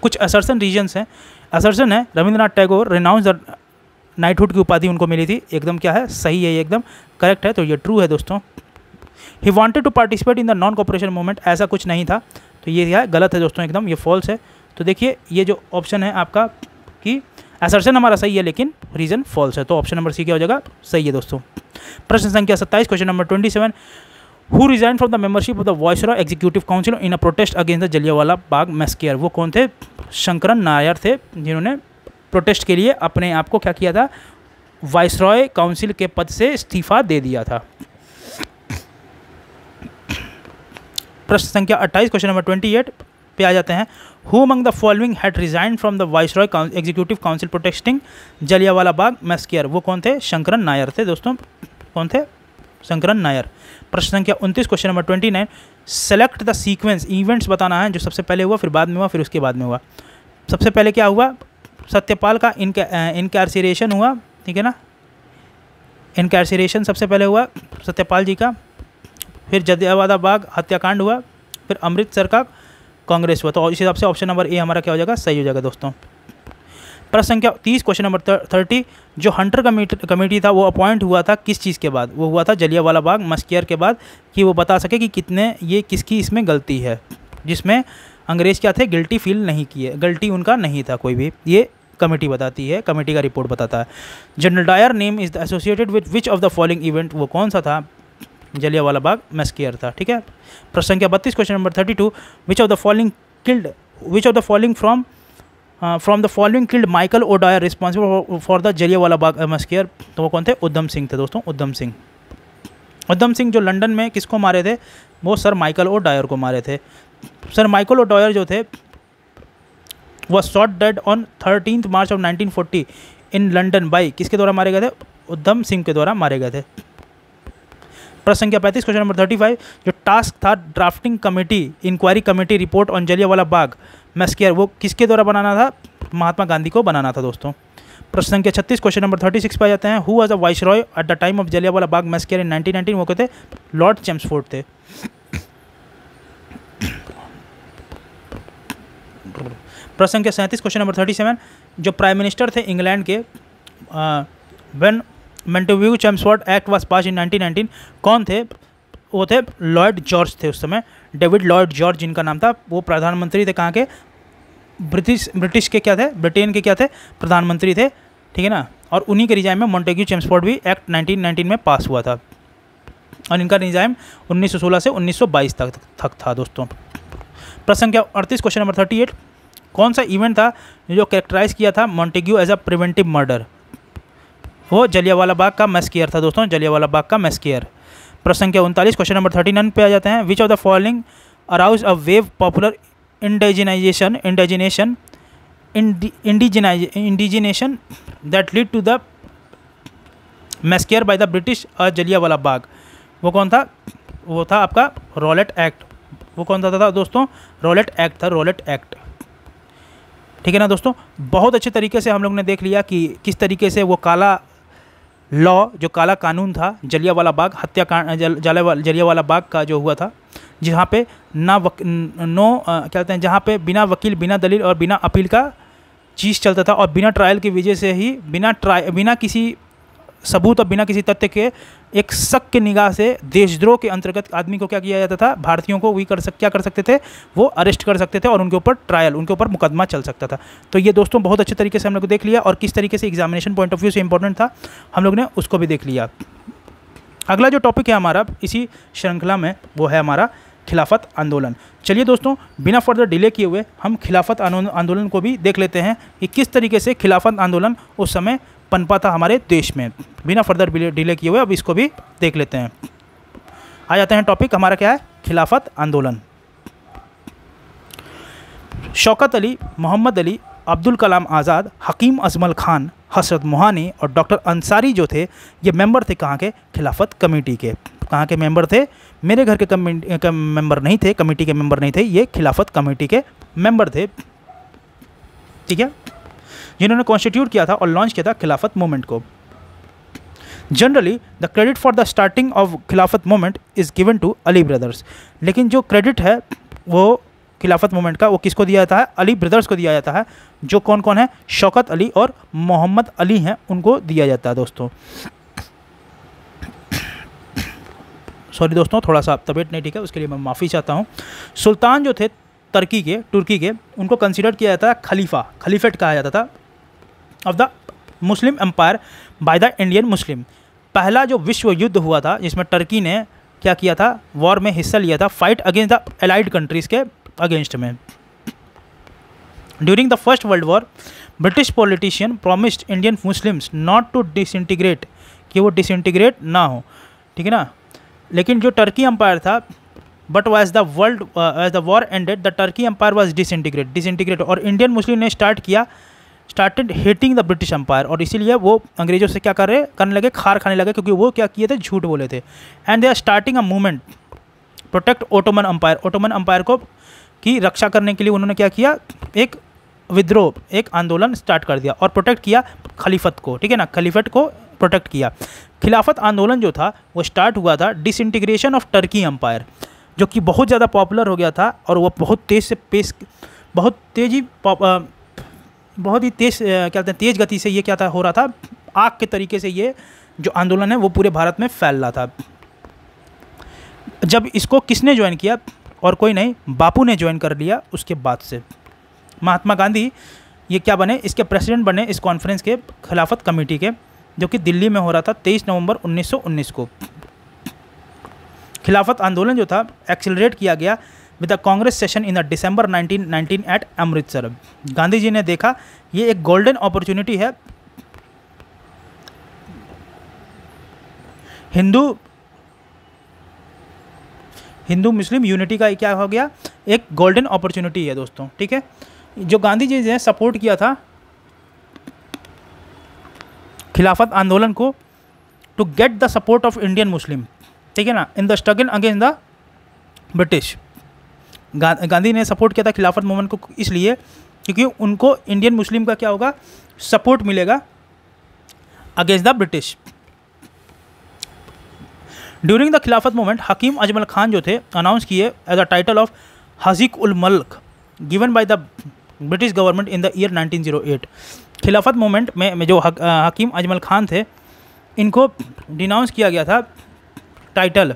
कुछ असर्शन रीजन्स हैं। असर्शन है Rabindranath Tagore renounce the knighthood की उपाधि उनको मिली थी, एकदम क्या है? सही है, ये एकदम करेक्ट है, तो ये ट्रू है दोस्तों। He wanted to participate in the non cooperation movement, ऐसा कुछ नहीं था, तो ये क्या है? गलत है दोस्तों, एकदम ये फॉल्स है। तो देखिए ये जो ऑप्शन है आपका कि असर्शन हमारा सही है लेकिन रीज़न फॉल्स है, तो ऑप्शन नंबर सी क्या हो जाएगा? सही है दोस्तों। प्रश्न संख्या 27 question number 27 who resign from the membership of the viceroy executive council in a protest against the Jallianwala Bagh massacre? वो कौन थे? शंकरन नायर थे, जिन्होंने प्रोटेस्ट के लिए अपने आप को क्या किया था? वायसरॉय काउंसिल के पद से इस्तीफा दे दिया था। प्रश्न संख्या 28 क्वेश्चन नंबर 28 पे आ जाते हैं। Who among the following had resign from the viceroy executive council protesting Jallianwala Bagh massacre? वो कौन थे? शंकरन नायर थे दोस्तों। कौन थे? शंकरन नायर। प्रश्न संख्या 29 question number 29 select the sequence, events बताना है जो सबसे पहले हुआ, फिर बाद में हुआ, फिर उसके बाद में हुआ। सबसे पहले क्या हुआ? सत्यपाल का इनकार्सिरेशन हुआ, ठीक है ना, इनकार्सिरेशन सबसे पहले हुआ सत्यपाल जी का, फिर जलियांवाला बाग हत्याकांड हुआ, फिर अमृतसर का कांग्रेस हुआ। तो इस हिसाब से ऑप्शन नंबर ए हमारा क्या हो जाएगा? सही हो जाएगा दोस्तों। प्रश्न संख्या 30 क्वेश्चन नंबर 30 जो हंटर कमेटी था वो अपॉइंट हुआ था किस चीज़ के बाद? वो हुआ था जलियांवाला बाग मैसेकर के बाद, कि वो बता सके कि कितने ये किसकी इसमें गलती है, जिसमें अंग्रेज क्या थे? गिल्टी फील नहीं किए, गलती उनका नहीं था कोई भी, ये कमेटी बताती है, कमेटी का रिपोर्ट बताता है। General Dyer name is associated with which of the following event? वो कौन सा था? जलियांवाला बाग मैसेकर था, ठीक है। प्रश्न संख्या 32 question number 32 which of the following from the following killed Michael O'Dwyer responsible for the Jallianwala Bagh massacre? तो वो कौन थे? उधम सिंह थे दोस्तों, उधम सिंह जो लंदन में किसको मारे थे? वो सर माइकल ओडायर को मारे थे। सर माइकल ओडायर जो थे वह shot dead on 13 March of 1940 in London by किसके द्वारा मारे गए थे? उधम सिंह के द्वारा मारे गए थे। प्रश्न संख्या 35 क्वेश्चन नंबर 35 जो टास्क था drafting committee inquiry committee report on Jallianwala Bagh massacre, वो किसके द्वारा बनाना था? महात्मा गांधी को बनाना था दोस्तों। प्रश्न संख्या 36 क्वेश्चन नंबर 36 पे आ जाते हैं। Who was the viceroy at the time of Jallianwala Bagh massacre in 1919? वो कहते लॉर्ड चेम्सफोर्ड थे। प्रश्न संख्या 37 क्वेश्चन नंबर 37 जो प्राइम मिनिस्टर थे इंग्लैंड के when Montagu Chelmsford Act was passed in 1919 कौन थे? वो थे लॉर्ड जॉर्ज थे उस समय, डेविड लॉर्ड जॉर्ज जिनका नाम था। वो प्रधानमंत्री थे कहाँ के? ब्रिटिश के क्या थे? ब्रिटेन के क्या थे? प्रधानमंत्री थे, ठीक है ना। और उन्हीं के रिजाइम में मोंटेग्यू चेम्सफोर्ड भी एक्ट 1919 में पास हुआ था, और इनका रिजाइम 1916 से 1922 तक था दोस्तों। प्रश्न संख्या 38 क्वेश्चन नंबर 38 कौन सा इवेंट था जो कैरेक्टराइज किया था Montagu as a preventive murder? वो जलियांवाला बाग का मैस्केयर था दोस्तों, जलियांवाला बाग का मैस्केयर। प्रश्न संख्या 39, क्वेश्चन नंबर 39 पे आ जाते हैं। Which of the following arouse a wave popular indignation that lead to the massacre by the British Jallianwala Bagh? वो कौन था? वो था आपका रॉलेट एक्ट। वो कौन सा था दोस्तों? रॉलेट एक्ट था, रॉलेट एक्ट। ठीक है ना दोस्तों, बहुत अच्छे तरीके से हम लोग ने देख लिया कि किस तरीके से वो काला लॉ, जो काला कानून था जलियांवाला बाग हत्याकांड, जलियांवाला बाग का जो हुआ था, जहाँ पे क्या कहते हैं, जहाँ पे बिना वकील, बिना दलील और बिना अपील का चीज़ चलता था, और बिना ट्रायल की वजह से ही, बिना किसी सबूत और बिना किसी तथ्य के एक शक की निगाह से देशद्रोह के अंतर्गत आदमी को क्या किया जाता था? भारतीयों को क्या कर सकते थे? वो अरेस्ट कर सकते थे और उनके ऊपर ट्रायल, उनके ऊपर मुकदमा चल सकता था। तो ये दोस्तों बहुत अच्छे तरीके से हम लोग देख लिया, और किस तरीके से एग्जामिनेशन पॉइंट ऑफ व्यू से इंपॉर्टेंट था हम लोग ने उसको भी देख लिया। अगला जो टॉपिक है हमारा इसी श्रृंखला में, वो है हमारा खिलाफत आंदोलन। चलिए दोस्तों, बिना फर्दर डिले किए हुए हम खिलाफत आंदोलन को भी देख लेते हैं कि किस तरीके से खिलाफत आंदोलन उस समय पनपा था हमारे देश में। बिना फर्दर डिले किए हुए अब इसको भी देख लेते हैं। आ जाते हैं, टॉपिक हमारा क्या है? खिलाफत आंदोलन। शौकत अली, मोहम्मद अली, अब्दुल कलाम आज़ाद, हकीम अजमल खान, हसरत मोहानी और डॉक्टर अंसारी जो थे, ये मेंबर थे कहाँ के? खिलाफत कमेटी के। कहाँ के मेंबर थे? मेरे घर के मेंबर नहीं थे, कमेटी के मेंबर नहीं थे, ये खिलाफत कमेटी के मेंबर थे। ठीक है, जिन्होंने कॉन्स्टिट्यूट किया था और लॉन्च किया था खिलाफत मूवमेंट को। Generally the credit for the starting of Khilafat movement is given to Ali brothers, लेकिन जो क्रेडिट है वो खिलाफत मूवमेंट का वो किसको दिया जाता है? अली ब्रदर्स को दिया जाता है। जो कौन कौन है? शौकत अली और मोहम्मद अली हैं, उनको दिया जाता है दोस्तों। सॉरी दोस्तों, थोड़ा सा तबीयत नहीं ठीक है, उसके लिए मैं माफ़ी चाहता हूँ। सुल्तान जो थे तुर्की के, उनको कंसिडर किया जाता है खलीफा, खलीफेट कहा जाता था of the Muslim empire by the Indian Muslim. पहला जो विश्व युद्ध हुआ था जिसमें टर्की ने क्या किया था? वॉर में हिस्सा लिया था, fight against the allied countries के अगेंस्ट में। During the first world war British politician promised Indian Muslims not to disintegrate, कि वो डिसइंटीग्रेट ना हो। ठीक है ना, लेकिन जो टर्की एम्पायर था, but as the war ended the Turkey empire was disintegrate और इंडियन मुस्लिम ने started hating the British Empire, और इसीलिए वो अंग्रेजों से क्या करने लगे? खार खाने लगे, क्योंकि वो क्या किए थे? झूठ बोले थे। And they are starting a movement protect Ottoman Empire. Ottoman Empire को की रक्षा करने के लिए उन्होंने क्या किया? एक विद्रोह, एक आंदोलन स्टार्ट कर दिया और प्रोटेक्ट किया खलीफत को। ठीक है ना, खलीफत को प्रोटेक्ट किया। खिलाफत आंदोलन जो था वो स्टार्ट हुआ था डिसइंटीग्रेशन ऑफ टर्की एम्पायर, जो कि बहुत ज़्यादा पॉपुलर हो गया था, और वो बहुत तेज़ क्या कहते हैं, तेज़ गति से ये क्या था हो रहा था, आग के तरीके से ये जो आंदोलन है वो पूरे भारत में फैल रहा था। जब इसको किसने ज्वाइन किया? और कोई नहीं, बापू ने ज्वाइन कर लिया। उसके बाद से महात्मा गांधी ये क्या बने? इसके प्रेसिडेंट बने इस कॉन्फ्रेंस के, खिलाफत कमेटी के, जो कि दिल्ली में हो रहा था 23 नवंबर 1919 को। खिलाफत आंदोलन जो था एक्सेलरेट किया गया with the Congress session in the December 1919 at Amritsar. Gandhi ji ने देखा ये एक गोल्डन अपॉर्चुनिटी है हिंदू मुस्लिम यूनिटी का, क्या हो गया? एक गोल्डन अपॉर्चुनिटी है दोस्तों। ठीक है, जो गांधी जी ने सपोर्ट किया था खिलाफत आंदोलन को to get the support of Indian Muslim, ठीक है ना, in the struggle against the British. Gandhi ने सपोर्ट किया था खिलाफत मूवमेंट को इसलिए क्योंकि उनको इंडियन मुस्लिम का क्या होगा? सपोर्ट मिलेगा against the British. During the Khilafat movement Hakim Ajmal Khan जो थे अनाउंस किए as the title of Haziq ul Mulk given by the British government in the year 1908। Khilafat movement में जो हकीम अजमल खान थे, इनको डिनाउंस किया गया था टाइटल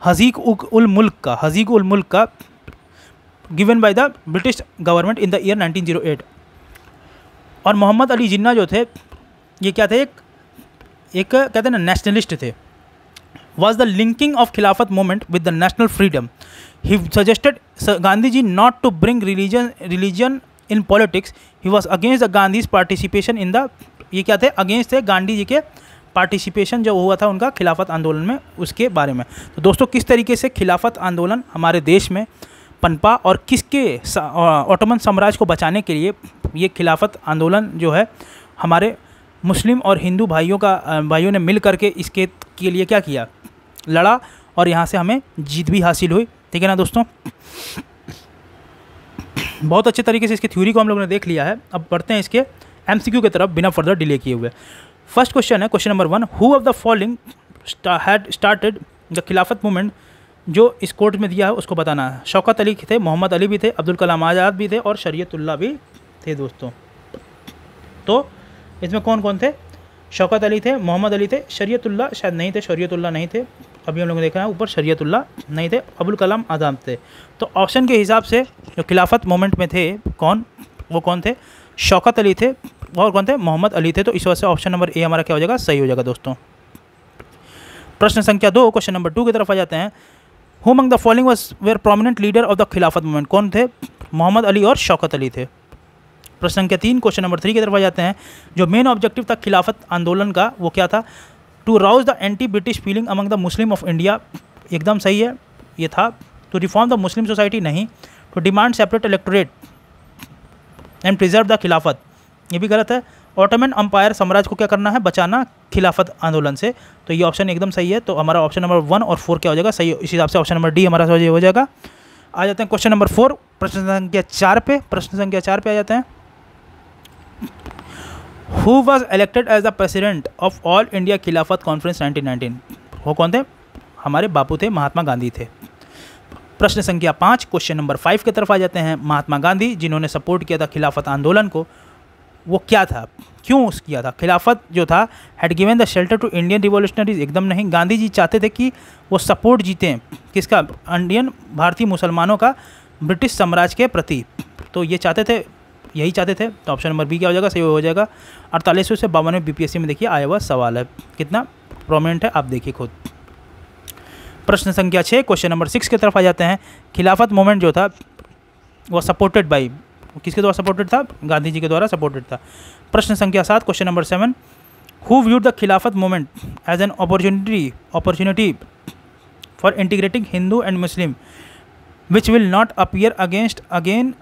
हजीक उल मुल्क का given by the British government in the year 1908। और मोहम्मद अली जिन्ना जो थे, ये क्या थे? एक कहते हैं ना नेशनलिस्ट थे। Was the linking of Khilafat movement with the national freedom. He suggested Gandhi ji not to bring religion in politics, he was against the Gandhi's participation in the, ये क्या थे, अगेंस्ट थे गांधी जी के पार्टिसिपेशन जो हुआ था उनका खिलाफत आंदोलन में, उसके बारे में। तो दोस्तों किस तरीके से खिलाफत आंदोलन हमारे देश में पनपा और किसके ऑटोमन साम्राज्य को बचाने के लिए ये खिलाफत आंदोलन जो है हमारे मुस्लिम और हिंदू भाइयों ने मिल करके इसके के लिए क्या किया, लड़ा, और यहाँ से हमें जीत भी हासिल हुई। ठीक है ना दोस्तों, बहुत अच्छे तरीके से इसकी थ्योरी को हम लोगों ने देख लिया है। अब बढ़ते हैं इसके एमसीक्यू की तरफ बिना फर्दर डिले किए हुए। फर्स्ट क्वेश्चन है, question number 1, who of the following had started the Khilafat movement, जो इस कोर्ट में दिया है उसको बताना है। शौकत अली थे, मोहम्मद अली भी थे, अब्दुल कलाम आज़ाद भी थे और शरीयतुल्लाह भी थे दोस्तों। तो इसमें कौन कौन थे, शौकत अली थे, मोहम्मद अली थे, शरीयतुल्लाह शायद नहीं थे, शरीयतुल्लाह नहीं थे, अभी हम लोगों ने देखा है ऊपर शरीयतुल्लाह नहीं थे, अब्दुल कलाम आज़ाद थे। तो ऑप्शन के हिसाब से जो खिलाफत मोमेंट में थे कौन, वो कौन थे, शौकत अली थे और कौन थे, मोहम्मद अली थे। तो इस वजह से ऑप्शन नंबर ए हमारा क्या हो जाएगा, सही हो जाएगा दोस्तों। प्रश्न संख्या 2, क्वेश्चन नंबर 2 की तरफ आ जाते हैं। Who among the following was were prominent leader of the Khilafat movement, कौन थे, मोहम्मद अली और शौकत अली थे। प्रश्न संख्या 3, क्वेश्चन नंबर 3 की तरफ आ जाते हैं। जो मेन ऑब्जेक्टिव था खिलाफत आंदोलन का वो क्या था, to rouse the anti British feeling among the Muslim of India, एकदम सही है ये था। To reform the Muslim society नहीं। To demand separate electorate and preserve the Khilafat, ये भी गलत है। ऑटोमन अम्पायर साम्राज्य को क्या करना है, बचाना खिलाफत आंदोलन से, तो ये ऑप्शन एकदम सही है। तो हमारा ऑप्शन नंबर 1 और 4 क्या हो जाएगा, सही। इस हिसाब से ऑप्शन नंबर डी हमारा सही हो जाएगा। आ जाते हैं क्वेश्चन नंबर 4, प्रश्न संख्या 4 पे। प्रश्न संख्या 4 पे आ जाते हैं। Who was elected as the president of all India Khilafat conference 1919, वो कौन थे, हमारे बापू थे, महात्मा गांधी थे। प्रश्न संख्या 5, क्वेश्चन नंबर 5 की तरफ आ जाते हैं। महात्मा गांधी जिन्होंने सपोर्ट किया था खिलाफत आंदोलन को, वो क्या था, क्यों किया था, खिलाफत जो था had given the shelter to Indian revolutionaries, एकदम नहीं। गांधी जी चाहते थे कि वो सपोर्ट जीतें किसका, इंडियन भारतीय मुसलमानों का ब्रिटिश साम्राज्य के प्रति, तो ये चाहते थे, यही चाहते थे। तो ऑप्शन नंबर बी क्या हो जाएगा, सही हो जाएगा। 48 से 52 बीपीएससी में देखिए आया हुआ सवाल है, कितना प्रोमिनेंट है आप देखिए खुद। प्रश्न संख्या 6, क्वेश्चन नंबर 6 की तरफ आ जाते हैं। खिलाफत मूवमेंट जो था वो सपोर्टेड बाई, किसके द्वारा सपोर्टेड था, गांधी जी के द्वारा सपोर्टेड था। प्रश्न संख्या 7, question number 7, who viewed the Khilafat movement as an opportunity for integrating Hindu and Muslim which will not appear again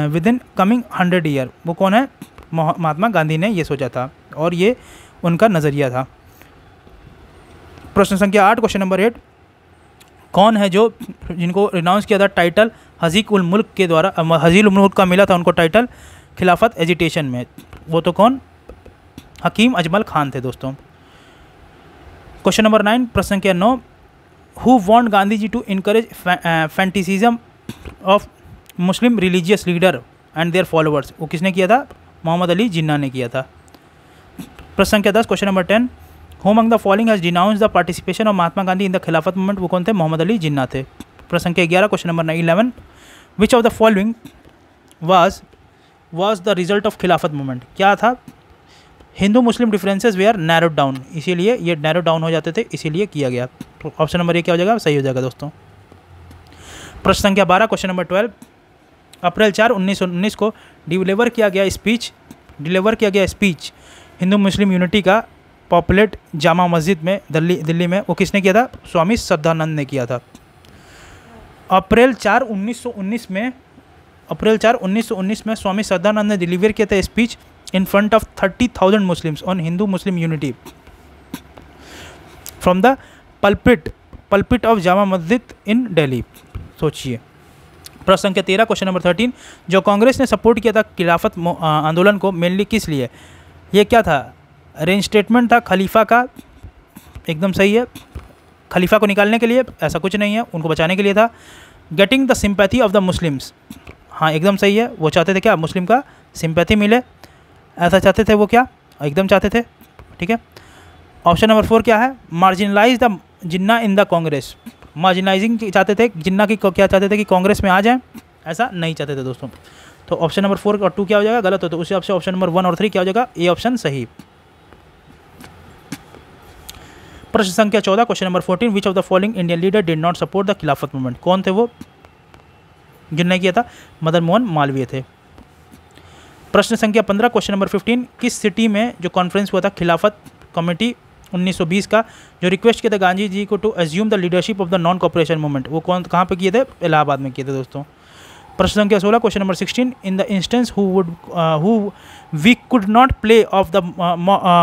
within coming 100 year, वो कौन है, महात्मा गांधी ने ये सोचा था और ये उनका नज़रिया था। प्रश्न संख्या 8, क्वेश्चन नंबर 8, कौन है जो जिनको रिनाउंस किया था टाइटल हजीक उल मुल्क के द्वारा, हजील उल मुल्क का मिला था उनको टाइटल खिलाफत एजिटेशन में, वो तो कौन, हकीम अजमल खान थे दोस्तों। क्वेश्चन नंबर 9, प्रश्न संख्या 9, who want Gandhi ji to encourage fanaticism of Muslim religious leader and their followers, वो किसने किया था, मोहम्मद अली जिन्ना ने किया था। प्रश्न संख्या 10, question number 10, who among the following has denounce the participation of Mahatma Gandhi in the Khilafat movement, वो कौन थे, मोहम्मद अली जिन्ना थे। प्रश्न संख्या 11, question number 11, which of the following was the result of Khilafat movement, क्या था, हिंदू मुस्लिम डिफरेंसेस वेयर नैरोड डाउन, इसीलिए ये नैरो डाउन हो जाते थे, इसीलिए किया गया। तो ऑप्शन नंबर ए क्या हो जाएगा, सही हो जाएगा दोस्तों। प्रश्न संख्या 12, क्वेश्चन नंबर 12, अप्रैल 4, 1919 को डिलीवर किया गया स्पीच हिंदू मुस्लिम यूनिटी का पॉपुलेट जामा मस्जिद में दिल्ली में, वो किसने किया था, स्वामी श्रद्धानंद ने किया था। अप्रैल 4, 1919 में स्वामी श्रद्धानंद ने डिलीवर किया था speech in front of 30,000 Muslims on Hindu Muslim unity from the pulpit of Jama Masjid इन दिल्ली। सोचिए। प्रश्न संख्या 13, क्वेश्चन नंबर 13, जो कांग्रेस ने सपोर्ट किया था खिलाफत आंदोलन को मेनली किस लिए, ये क्या था, रेइंस्टेटमेंट था खलीफा का, एकदम सही है, खलीफा को निकालने के लिए, ऐसा कुछ नहीं है, उनको बचाने के लिए था। Getting the sympathy of the Muslims, हाँ एकदम सही है, वो चाहते थे क्या, मुस्लिम का सिंपैथी मिले, ऐसा चाहते थे वो, क्या एकदम चाहते थे, ठीक है। ऑप्शन नंबर 4 क्या है, marginalise the Jinnah in the Congress, marginalising चाहते थे जिन्ना की, क्या चाहते थे कि कांग्रेस में आ जाए, ऐसा नहीं चाहते थे दोस्तों। तो ऑप्शन नंबर 4 और 2 क्या हो जाएगा, गलत हो, तो उस हिसाब से ऑप्शन नंबर 1 और 3 क्या हो जाएगा, ए ऑप्शन सही। प्रश्न संख्या 14 question number 14, which of the following Indian leader did not support the Khilafat movement. कौन थे वो जिनने किया था? मदन मोहन मालवीय थे। प्रश्न संख्या 15 क्वेश्चन नंबर 15, किस सिटी में जो कॉन्फ्रेंस हुआ था खिलाफत कमेटी 1920 का, जो रिक्वेस्ट किया था गांधी जी को to assume the leadership of the non cooperation movement, वो कहाँ पे किए थे? इलाहाबाद में किए थे दोस्तों। प्रश्न संख्या 16 question number 16, in the instance who we could not play off the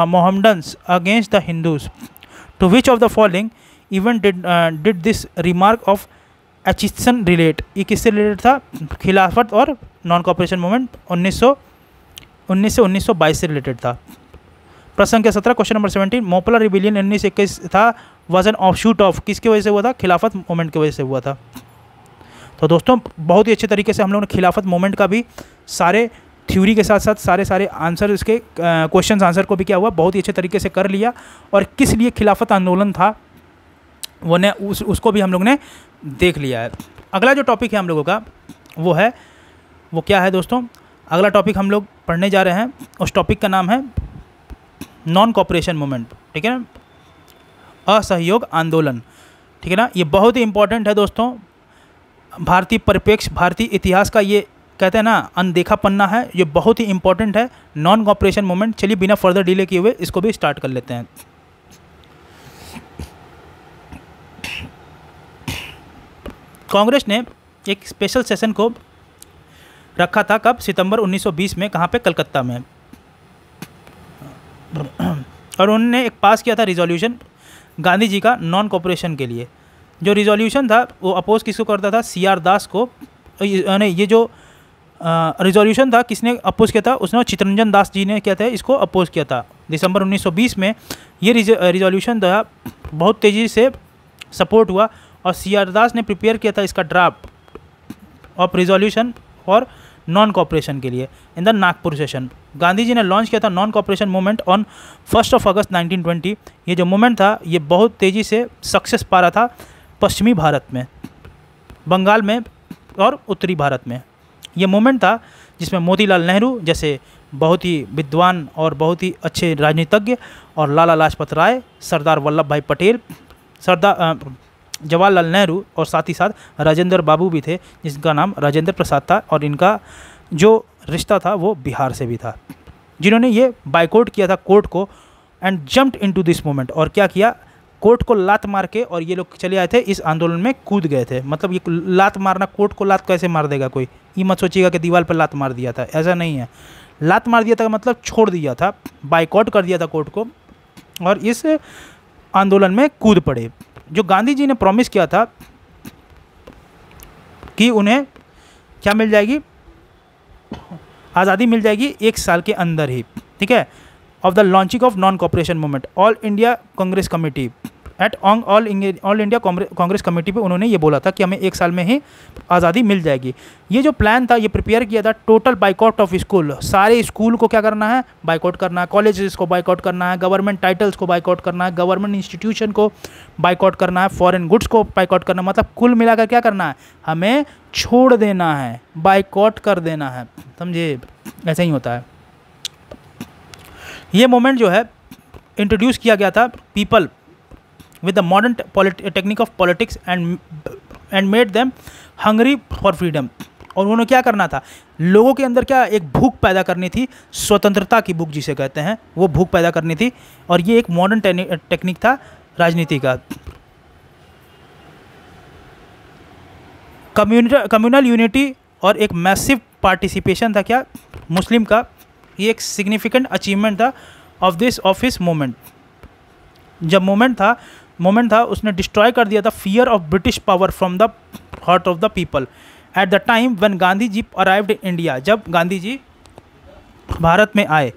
Mohammedans against the Hindus, to which of the following event did this remark of Aitchison relate. ये किससे रिलेटेड था? खिलाफत और नॉन कॉपरेशन मूवमेंट 1919 से 1922 से related था। प्रश्न संख्या 17 क्वेश्चन नंबर 17, मोपला रिबिलियन 1921 था, वाज एन ऑफशूट ऑफ, किसकी वजह से हुआ था? खिलाफत मूवमेंट की वजह से हुआ था। तो दोस्तों बहुत ही अच्छे तरीके से हम लोगों ने खिलाफत मूवमेंट का भी सारे थ्योरी के साथ साथ सारे आंसर, इसके क्वेश्चन आंसर को भी क्या हुआ बहुत ही अच्छे तरीके से कर लिया, और किस लिए खिलाफत आंदोलन था वो ने उसको भी हम लोग ने देख लिया है। अगला जो टॉपिक है हम लोगों का वो क्या है दोस्तों? अगला टॉपिक हम लोग पढ़ने जा रहे हैं, उस टॉपिक का नाम है नॉन कॉपरेशन मूवमेंट, ठीक है ना, असहयोग आंदोलन, ठीक है ना। ये बहुत ही इंपॉर्टेंट है दोस्तों, भारतीय परिप्रेक्ष्य, भारतीय इतिहास का ये कहते हैं ना अनदेखा पन्ना है, ये बहुत ही इंपॉर्टेंट है नॉन कॉपरेशन मूवमेंट। चलिए बिना फर्दर डिले किए हुए इसको भी स्टार्ट कर लेते हैं। कांग्रेस ने एक स्पेशल सेशन को रखा था, कब? सितंबर 1920 में। कहाँ पे? कलकत्ता में। और उन्होंने एक पास किया था रिजोल्यूशन गांधी जी का नॉन कॉपरेशन के लिए। जो रिजोल्यूशन था वो अपोज किसको करता था? सी आर दास को। ये जो रिजोल्यूशन था किसने अपोज किया था? उसने चित्तरंजन दास जी ने क्या था इसको अपोज किया था। दिसंबर 1920 में ये रिजोल्यूशन था बहुत तेज़ी से सपोर्ट हुआ, और सी आर दास ने प्रिपेयर किया था इसका ड्राफ्ट ऑफ रिजोल्यूशन और नॉन कॉपरेशन के लिए in the Nagpur session. Gandhi ji ने लॉन्च किया था नॉन कॉपरेशन मूवमेंट ऑन 1 अगस्त 1920। ये जो मूवमेंट था ये बहुत तेज़ी से सक्सेस पा रहा था पश्चिमी भारत में, बंगाल में और उत्तरी भारत में। ये मूवमेंट था जिसमें मोतीलाल नेहरू जैसे बहुत ही विद्वान और बहुत ही अच्छे राजनीतिज्ञ, और लाला लाजपत राय, सरदार वल्लभ भाई पटेल, जवाहरलाल नेहरू, और साथ ही साथ राजेंद्र बाबू भी थे जिनका नाम राजेंद्र प्रसाद था, और इनका जो रिश्ता था वो बिहार से भी था, जिन्होंने ये बाइकआउट किया था कोर्ट को and jumped into this movement. और क्या किया? कोर्ट को लात मार के, और ये लोग चले आए थे इस आंदोलन में, कूद गए थे। मतलब ये लात मारना, कोर्ट को लात कैसे मार देगा कोई? ये मत सोचिएगा कि दीवार पर लात मार दिया था, ऐसा नहीं है। लात मार दिया था मतलब छोड़ दिया था, बाइकआउट कर दिया था कोर्ट को, और इस आंदोलन में कूद पड़े। जो गांधी जी ने प्रॉमिस किया था कि उन्हें क्या मिल जाएगी? आज़ादी मिल जाएगी 1 साल के अंदर ही, ठीक है। Of the launching of non cooperation movement, all India Congress committee at all India Congress committee पे उन्होंने ये बोला था कि हमें 1 साल में ही आज़ादी मिल जाएगी। ये जो प्लान था ये प्रिपेयर किया था टोटल बाइकआउट ऑफ स्कूल, सारे स्कूल को क्या करना है? बाइकआउट करना है, कॉलेजेस को बाइकआउट करना है, गवर्नमेंट टाइटल्स को बाइकआउट करना है, गवर्नमेंट इंस्टीट्यूशन को बाइकआउट करना है, फॉरेन गुड्स को बाइकआउट करना है। मतलब कुल मिलाकर क्या करना है? हमें छोड़ देना है, बाइकआउट कर देना है, समझे? ऐसा ही होता है। ये मोमेंट जो है इंट्रोड्यूस किया गया था people with the modern technique of politics and made them hungry for freedom। और उन्होंने क्या करना था? लोगों के अंदर क्या एक भूख पैदा करनी थी, स्वतंत्रता की भूख जिसे कहते हैं, वो भूख पैदा करनी थी। और ये एक मॉडर्न टेक्निक था राजनीति का। कम्युनल यूनिटी और एक मैसिव पार्टिसिपेशन था क्या? मुस्लिम का। ये एक सिग्निफिकेंट अचीवमेंट था ऑफ हिस मूवमेंट। जब मोमेंट था उसने डिस्ट्रॉय कर दिया था fear of British power from the heart of the people at the time when Gandhi ji arrived in India. जब गांधी जी भारत में आए,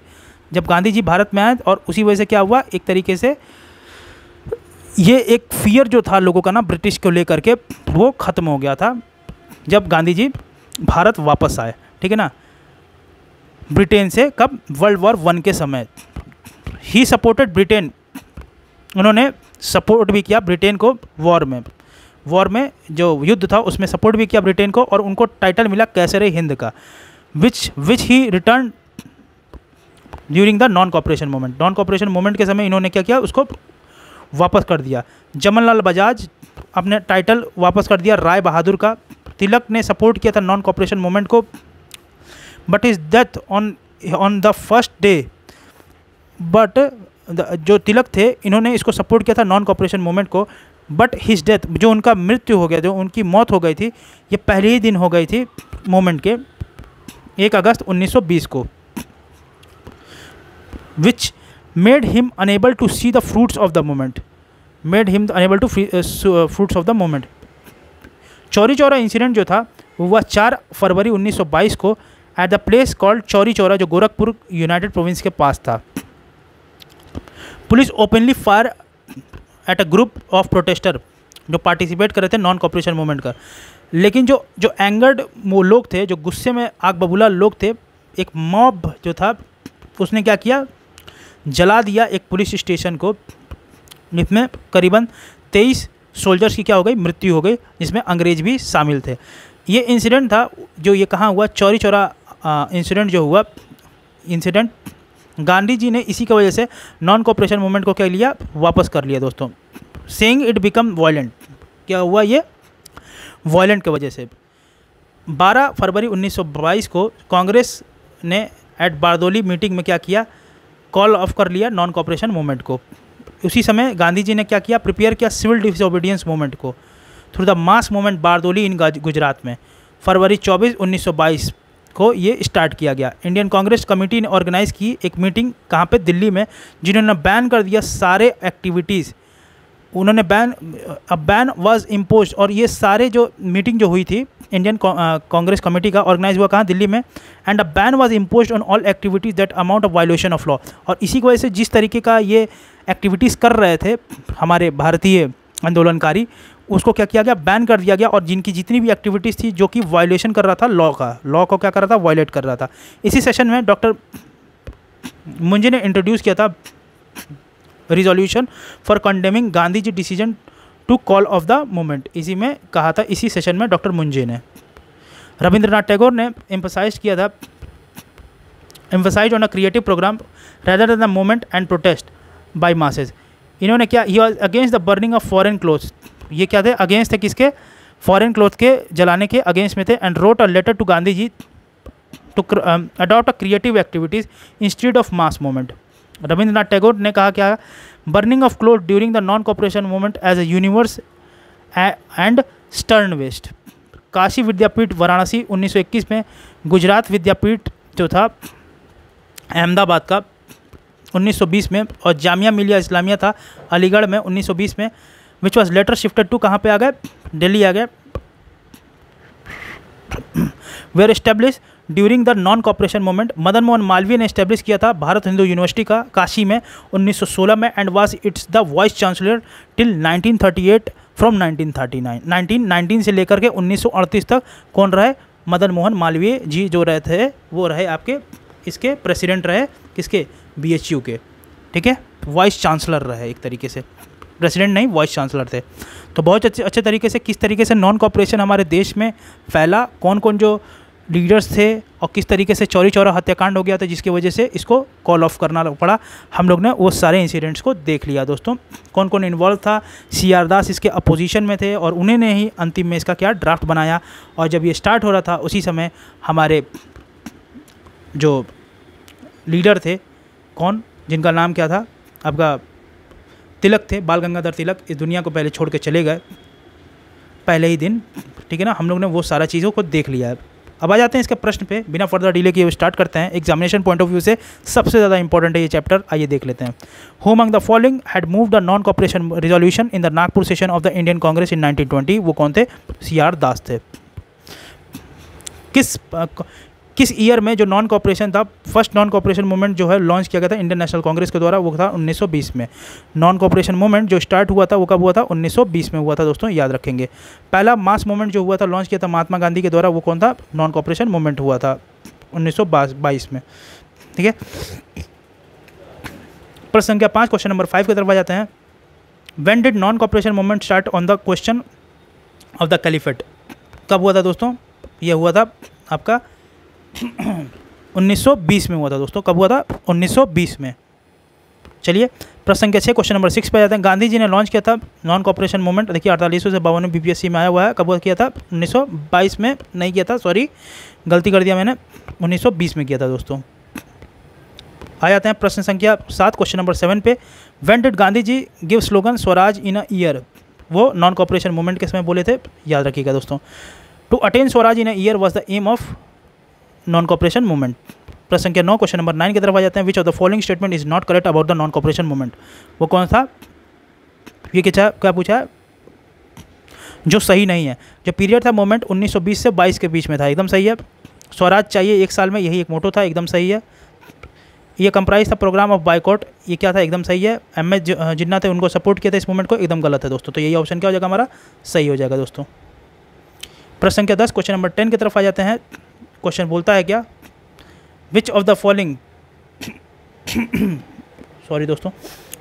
और उसी वजह से क्या हुआ? एक तरीके से ये एक फियर जो था लोगों का ना ब्रिटिश को लेकर के, वो ख़त्म हो गया था जब गांधी जी भारत वापस आए, ठीक है ना, ब्रिटेन से। कब? वर्ल्ड वॉर 1 के समय। ही सपोर्टेड ब्रिटेन, उन्होंने सपोर्ट भी किया ब्रिटेन को वॉर में जो युद्ध था उसमें सपोर्ट भी किया ब्रिटेन को, और उनको टाइटल मिला कैसरे हिंद का, which he return during the non cooperation movement. Non cooperation movement के समय इन्होंने क्या किया? उसको वापस कर दिया। जमनलाल बजाज अपने टाइटल वापस कर दिया राय बहादुर का। तिलक ने सपोर्ट किया था नॉन कॉपरेशन मूवमेंट को, but is death on the first day, but जो तिलक थे इन्होंने इसको सपोर्ट किया था नॉन कॉपरेशन मूवमेंट को, बट हिज डेथ, जो उनका मृत्यु हो गया, जो उनकी मौत हो गई थी, ये पहले ही दिन हो गई थी मूवमेंट के 1 अगस्त 1920 को, which made him enable to see the fruits of the movement, made him enable to fruits of the movement. Chauri Chaura incident जो था वो हुआ 4 फरवरी 1922 को at the place called Chauri Chaura, जो गोरखपुर यूनाइटेड प्रोविंस के पास था। Police openly fire at a group of protester जो पार्टिसिपेट कर रहे थे नॉन कॉपरेशन मूवमेंट का, लेकिन जो एंगर्ड लोग थे, जो गुस्से में आग बबूला लोग थे, एक मॉब जो था उसने क्या किया, जला दिया एक पुलिस स्टेशन को, जिसमें करीबन 23 सोल्जर्स की क्या हो गई, मृत्यु हो गई, जिसमें अंग्रेज भी शामिल थे। ये इंसिडेंट था जो ये कहाँ हुआ, चौरी चौरा इंसिडेंट जो हुआ, इंसिडेंट गांधी जी ने इसी की वजह से नॉन कॉपरेशन मूवमेंट को क्या लिया, वापस कर लिया दोस्तों, सेइंग इट बिकम वायलेंट। क्या हुआ, ये वायलेंट की वजह से। 12 फरवरी 1922 को कांग्रेस ने एट बारदोली मीटिंग में क्या किया, कॉल ऑफ कर लिया नॉन कॉपरेशन मूवमेंट को। उसी समय गांधी जी ने क्या किया, प्रिपेयर किया सिविल डिसोबीडियंस मूवमेंट को through the mass movement Bardoli in Gujarat में। फरवरी 24, 1922 को ये स्टार्ट किया गया। इंडियन कांग्रेस कमेटी ने ऑर्गेनाइज की एक मीटिंग, कहाँ पे, दिल्ली में, जिन्होंने बैन कर दिया सारे एक्टिविटीज़, उन्होंने बैन वाज इम्पोज, और ये सारे जो मीटिंग जो हुई थी इंडियन कांग्रेस कमेटी का, ऑर्गेनाइज हुआ कहाँ, दिल्ली में, and a ban was impose on all activities that amount of violation of law. और इसी की वजह से जिस तरीके का ये एक्टिविटीज़ कर रहे थे हमारे भारतीय आंदोलनकारी, उसको क्या किया गया, बैन कर दिया गया, और जिनकी जितनी भी एक्टिविटीज़ थी जो कि वायलेशन कर रहा था लॉ का, लॉ को क्या कर रहा था, वायलेट कर रहा था। इसी सेशन में डॉक्टर मुंजे ने इंट्रोड्यूस किया था resolution for condemning Gandhi ji decision to call off the movement, इसी में कहा था, इसी सेशन में डॉक्टर मुंजे ने। रविंद्रनाथ टैगोर ने एम्फसाइज किया था, emphasize on a creative programme rather than the movement and protest by masses. इन्होंने क्या, he was against the burning of foreign clothes, ये क्या थे, अगेंस्ट थे किसके, फॉरेन क्लोथ के जलाने के अगेंस्ट में थे, and wrote a letter to Gandhi ji to adopt a creative activities instead of mass movement. Rabindranath Tagore ने कहा क्या, burning of cloth during the non cooperation movement as a universe and stern waste. Kashi Vidyapith Varanasi 1921 में, गुजरात विद्यापीठ जो था अहमदाबाद का 1920 में, और जामिया मिलिया इस्लामिया था अलीगढ़ में 1920 में, which was later shifted to कहाँ पे आ गए, दिल्ली आ गए। Where establish during the non cooperation movement. Madan Mohan Malviya ने एस्टेब्लिश किया था भारत हिंदू यूनिवर्सिटी का काशी में 1916 में, and was it's the vice chancellor till 1938 from 1939। 1919 से लेकर के 1938 तक कौन रहे, मदन मोहन मालवीय जी जो रहे थे, वो रहे आपके इसके प्रेसिडेंट रहे, किसके, BHU के, ठीक है, वाइस चांसलर रहे, एक तरीके से प्रेसिडेंट नहीं, वाइस चांसलर थे। तो बहुत अच्छे तरीके से किस तरीके से नॉन कॉपरेशन हमारे देश में फैला, कौन कौन जो लीडर्स थे, और किस तरीके से चौरी चौरा हत्याकांड हो गया था जिसकी वजह से इसको कॉल ऑफ करना पड़ा, हम लोग ने वो सारे इंसिडेंट्स को देख लिया दोस्तों। कौन कौन इन्वॉल्व था, CR दास इसके अपोजिशन में थे, और उन्हें ने ही अंतिम में इसका क्या ड्राफ्ट बनाया, और जब ये स्टार्ट हो रहा था उसी समय हमारे जो लीडर थे, कौन, जिनका नाम क्या था आपका, तिलक थे, बाल गंगाधर तिलक, इस दुनिया को पहले छोड़ के चले गए पहले ही दिन, ठीक है ना। हम लोग ने वो सारा चीज़ों को देख लिया है। अब आ जाते हैं इसके प्रश्न पे, बिना फर्दर डिले किए स्टार्ट करते हैं। एग्जामिनेशन पॉइंट ऑफ व्यू से सबसे ज़्यादा इंपॉर्टेंट है ये चैप्टर, आइए देख लेते हैं। Who among the following had moved the non cooperation resolution in the Nagpur session of the Indian Congress in 1920। वो कौन थे, CR दास थे। किस ईयर में जो नॉन कॉपरेशन था, फर्स्ट नॉन कॉपरेशन मूवमेंट जो है लॉन्च किया गया था इंडियन नेशनल कांग्रेस के द्वारा, वो था 1920 में। नॉन कॉपरेशन मूवमेंट जो स्टार्ट हुआ था वो कब हुआ था, 1920 में हुआ था दोस्तों, याद रखेंगे। पहला मास मूवमेंट जो हुआ था, लॉन्च किया था महात्मा गांधी के द्वारा, वो कौन था, नॉन कॉपरेशन मूवमेंट हुआ था 1922 में, ठीक है। प्रश्न संख्या 5, क्वेश्चन नंबर 5 की तरफ आ जाते हैं। When did non cooperation movement start on the question of the caliphate. कब हुआ था दोस्तों, ये हुआ था आपका 1920 में हुआ था दोस्तों। कब हुआ था, 1920 में। चलिए प्रश्न संख्या 6 क्वेश्चन नंबर 6 पे जाते हैं। गांधी जी ने लॉन्च किया था नॉन कॉपरेशन मूवमेंट, देखिए 48 से 52 बीपीएससी में आया हुआ है। कब किया था? 1922 में नहीं किया था, सॉरी गलती कर दिया मैंने, 1920 में किया था दोस्तों। आ जाते हैं प्रश्न संख्या 7 क्वेश्चन नंबर 7 पे। When did Gandhi ji give slogan swaraj in a year? वो नॉन कॉपरेशन मूवमेंट के समय बोले थे, याद रखिएगा दोस्तों। To attain swaraj in a year was the aim of non cooperation movement. प्रश्न संख्या 9 क्वेश्चन नंबर 9 की तरफ आ जाते हैं। Which of the following statement is not correct about the non cooperation movement? वो कौन था? ये क्या पूछा है? जो सही नहीं है। जो पीरियड था मूवमेंट 1920 से 22 के बीच में था, एकदम सही है। स्वराज चाहिए एक साल में, यही एक मोटो था, एकदम सही है। ये कंप्राइज था प्रोग्राम ऑफ बाइकआउट, ये क्या था? एकदम सही है। एम.एस. जिन्ना थे उनको सपोर्ट किया था इस मूवमेंट को, एकदम गलत है दोस्तों। तो यही ऑप्शन क्या हो जाएगा हमारा? सही हो जाएगा दोस्तों। प्रश्न संख्या 10 क्वेश्चन नंबर 10 की तरफ आ जाते हैं। क्वेश्चन बोलता है क्या? Which of the following sorry दोस्तों,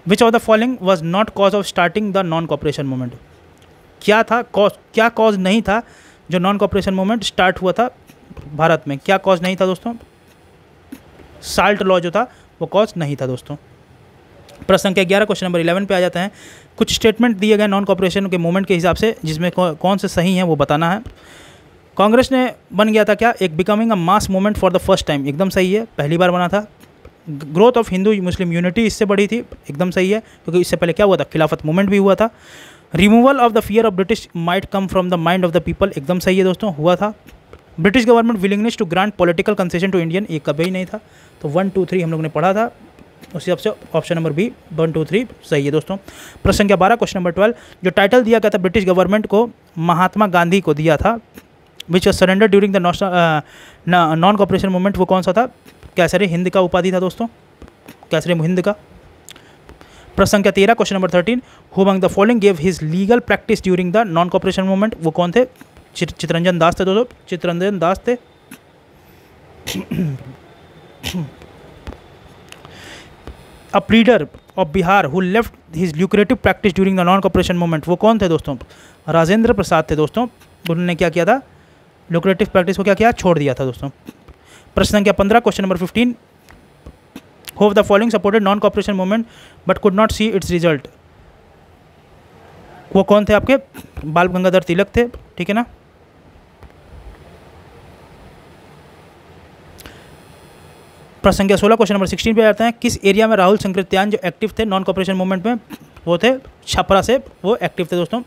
which of the following was not cause of starting the non cooperation movement? क्या था कॉज, क्या कॉज नहीं था जो नॉन कॉपरेशन मूवमेंट स्टार्ट हुआ था भारत में? क्या कॉज नहीं था दोस्तों? साल्ट लॉ जो था वो कॉज नहीं था दोस्तों। प्रश्न संख्या 11 क्वेश्चन नंबर 11 पे आ जाते हैं। कुछ स्टेटमेंट दिए गए नॉन कॉपरेशन के मूवमेंट के हिसाब से, जिसमें कौन से सही हैं वो बताना है। कांग्रेस ने बन गया था क्या? एक becoming a mass movement for the first time, एकदम सही है, पहली बार बना था। Growth of Hindu Muslim unity इससे बढ़ी थी, एकदम सही है, क्योंकि इससे पहले क्या हुआ था? खिलाफत मूवमेंट भी हुआ था। Removal of the fear of British might come from the mind of the people, एकदम सही है दोस्तों, हुआ था। British government willingness to grant political concession to Indian, ये कभी नहीं था। तो 1 2 3 हम लोग ने पढ़ा था, उस हिसाब से ऑप्शन नंबर बी 1 2 3 सही है दोस्तों। प्रश्न संख्या 12 क्वेश्चन नंबर 12, जो टाइटल दिया गया था ब्रिटिश गवर्नमेंट को महात्मा गांधी को दिया था, which was surrender during the non cooperation movement, वो कौन सा था? कैसरे हिंद का उपाधि था दोस्तों, कैसरे हिंद का। प्रश्न संख्या 13 question number 13, who among the following gave his legal practice during the non cooperation movement? वो कौन थे? चित्तरंजन दास थे दोस्तों, चित्तरंजन दास थे। A pleader of Bihar who left his lucrative practice during the non cooperation movement, वो कौन थे दोस्तों? राजेंद्र प्रसाद थे दोस्तों। उन्होंने क्या किया था? ल्यूक्रेटिव प्रैक्टिस को क्या किया? छोड़ दिया था दोस्तों। प्रश्न संख्या 15 question number 15, who of the following supported non cooperation movement but could not see it's result? वो कौन थे आपके? बाल गंगाधर तिलक थे, ठीक है ना। प्रश्न संख्या 16 क्वेश्चन नंबर 16 पे आते हैं। किस एरिया में राहुल संकृत्यान जो एक्टिव थे नॉन कॉपरेशन मूवमेंट में? वो थे छपरा से, वो एक्टिव थे दोस्तों।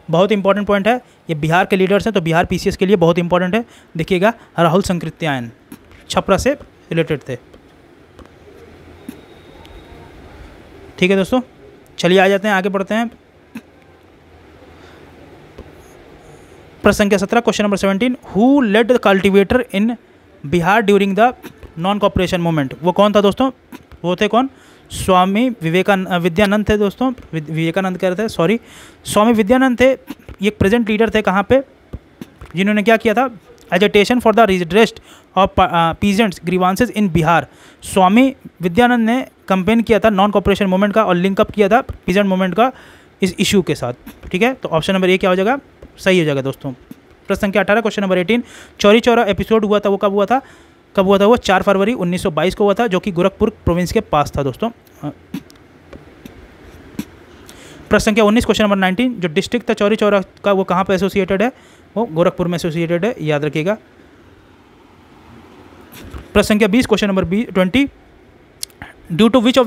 बहुत इंपॉर्टेंट पॉइंट है, ये बिहार के लीडर्स हैं, तो बिहार पीसीएस के लिए बहुत इंपॉर्टेंट है। देखिएगा, राहुल संकृत्यान छपरा से रिलेटेड थे, ठीक है दोस्तों। चलिए आ जाते हैं, आगे बढ़ते हैं। प्रश्न संख्या 17 question number 17, who led the cultivator in Bihar during the non cooperation movement? वो कौन था दोस्तों? वो थे कौन? स्वामी विद्यानंद थे दोस्तों, विवेकानंद कह रहे थे, सॉरी, स्वामी विद्यानंद थे। ये प्रेजेंट लीडर थे कहाँ पे, जिन्होंने क्या किया था? Agitation for the redress of peasants grievances in Bihar. Swami Vidyanand ने कंपेन किया था नॉन कॉपरेशन मूवमेंट का और लिंकअप किया था पीजेंट मूवमेंट का इस इशू के साथ, ठीक है। तो ऑप्शन नंबर ए क्या हो जाएगा? सही हो जाएगा दोस्तों। प्रश्न संख्या 18 question number 18, Chauri Chaura episode हुआ था, वो कब हुआ था? कब हुआ था? वो 4 फरवरी 1922 को हुआ था, जो कि गोरखपुर प्रोविंस के पास था दोस्तों। प्रश्न संख्या 19 क्वेश्चन नंबर 19, जो डिस्ट्रिक्ट था चौरी चौरा का, वो कहाँ पे एसोसिएटेड है? वो गोरखपुर में एसोसिएटेड है, याद रखिएगा। प्रश्न संख्या 20 question number 20, due to which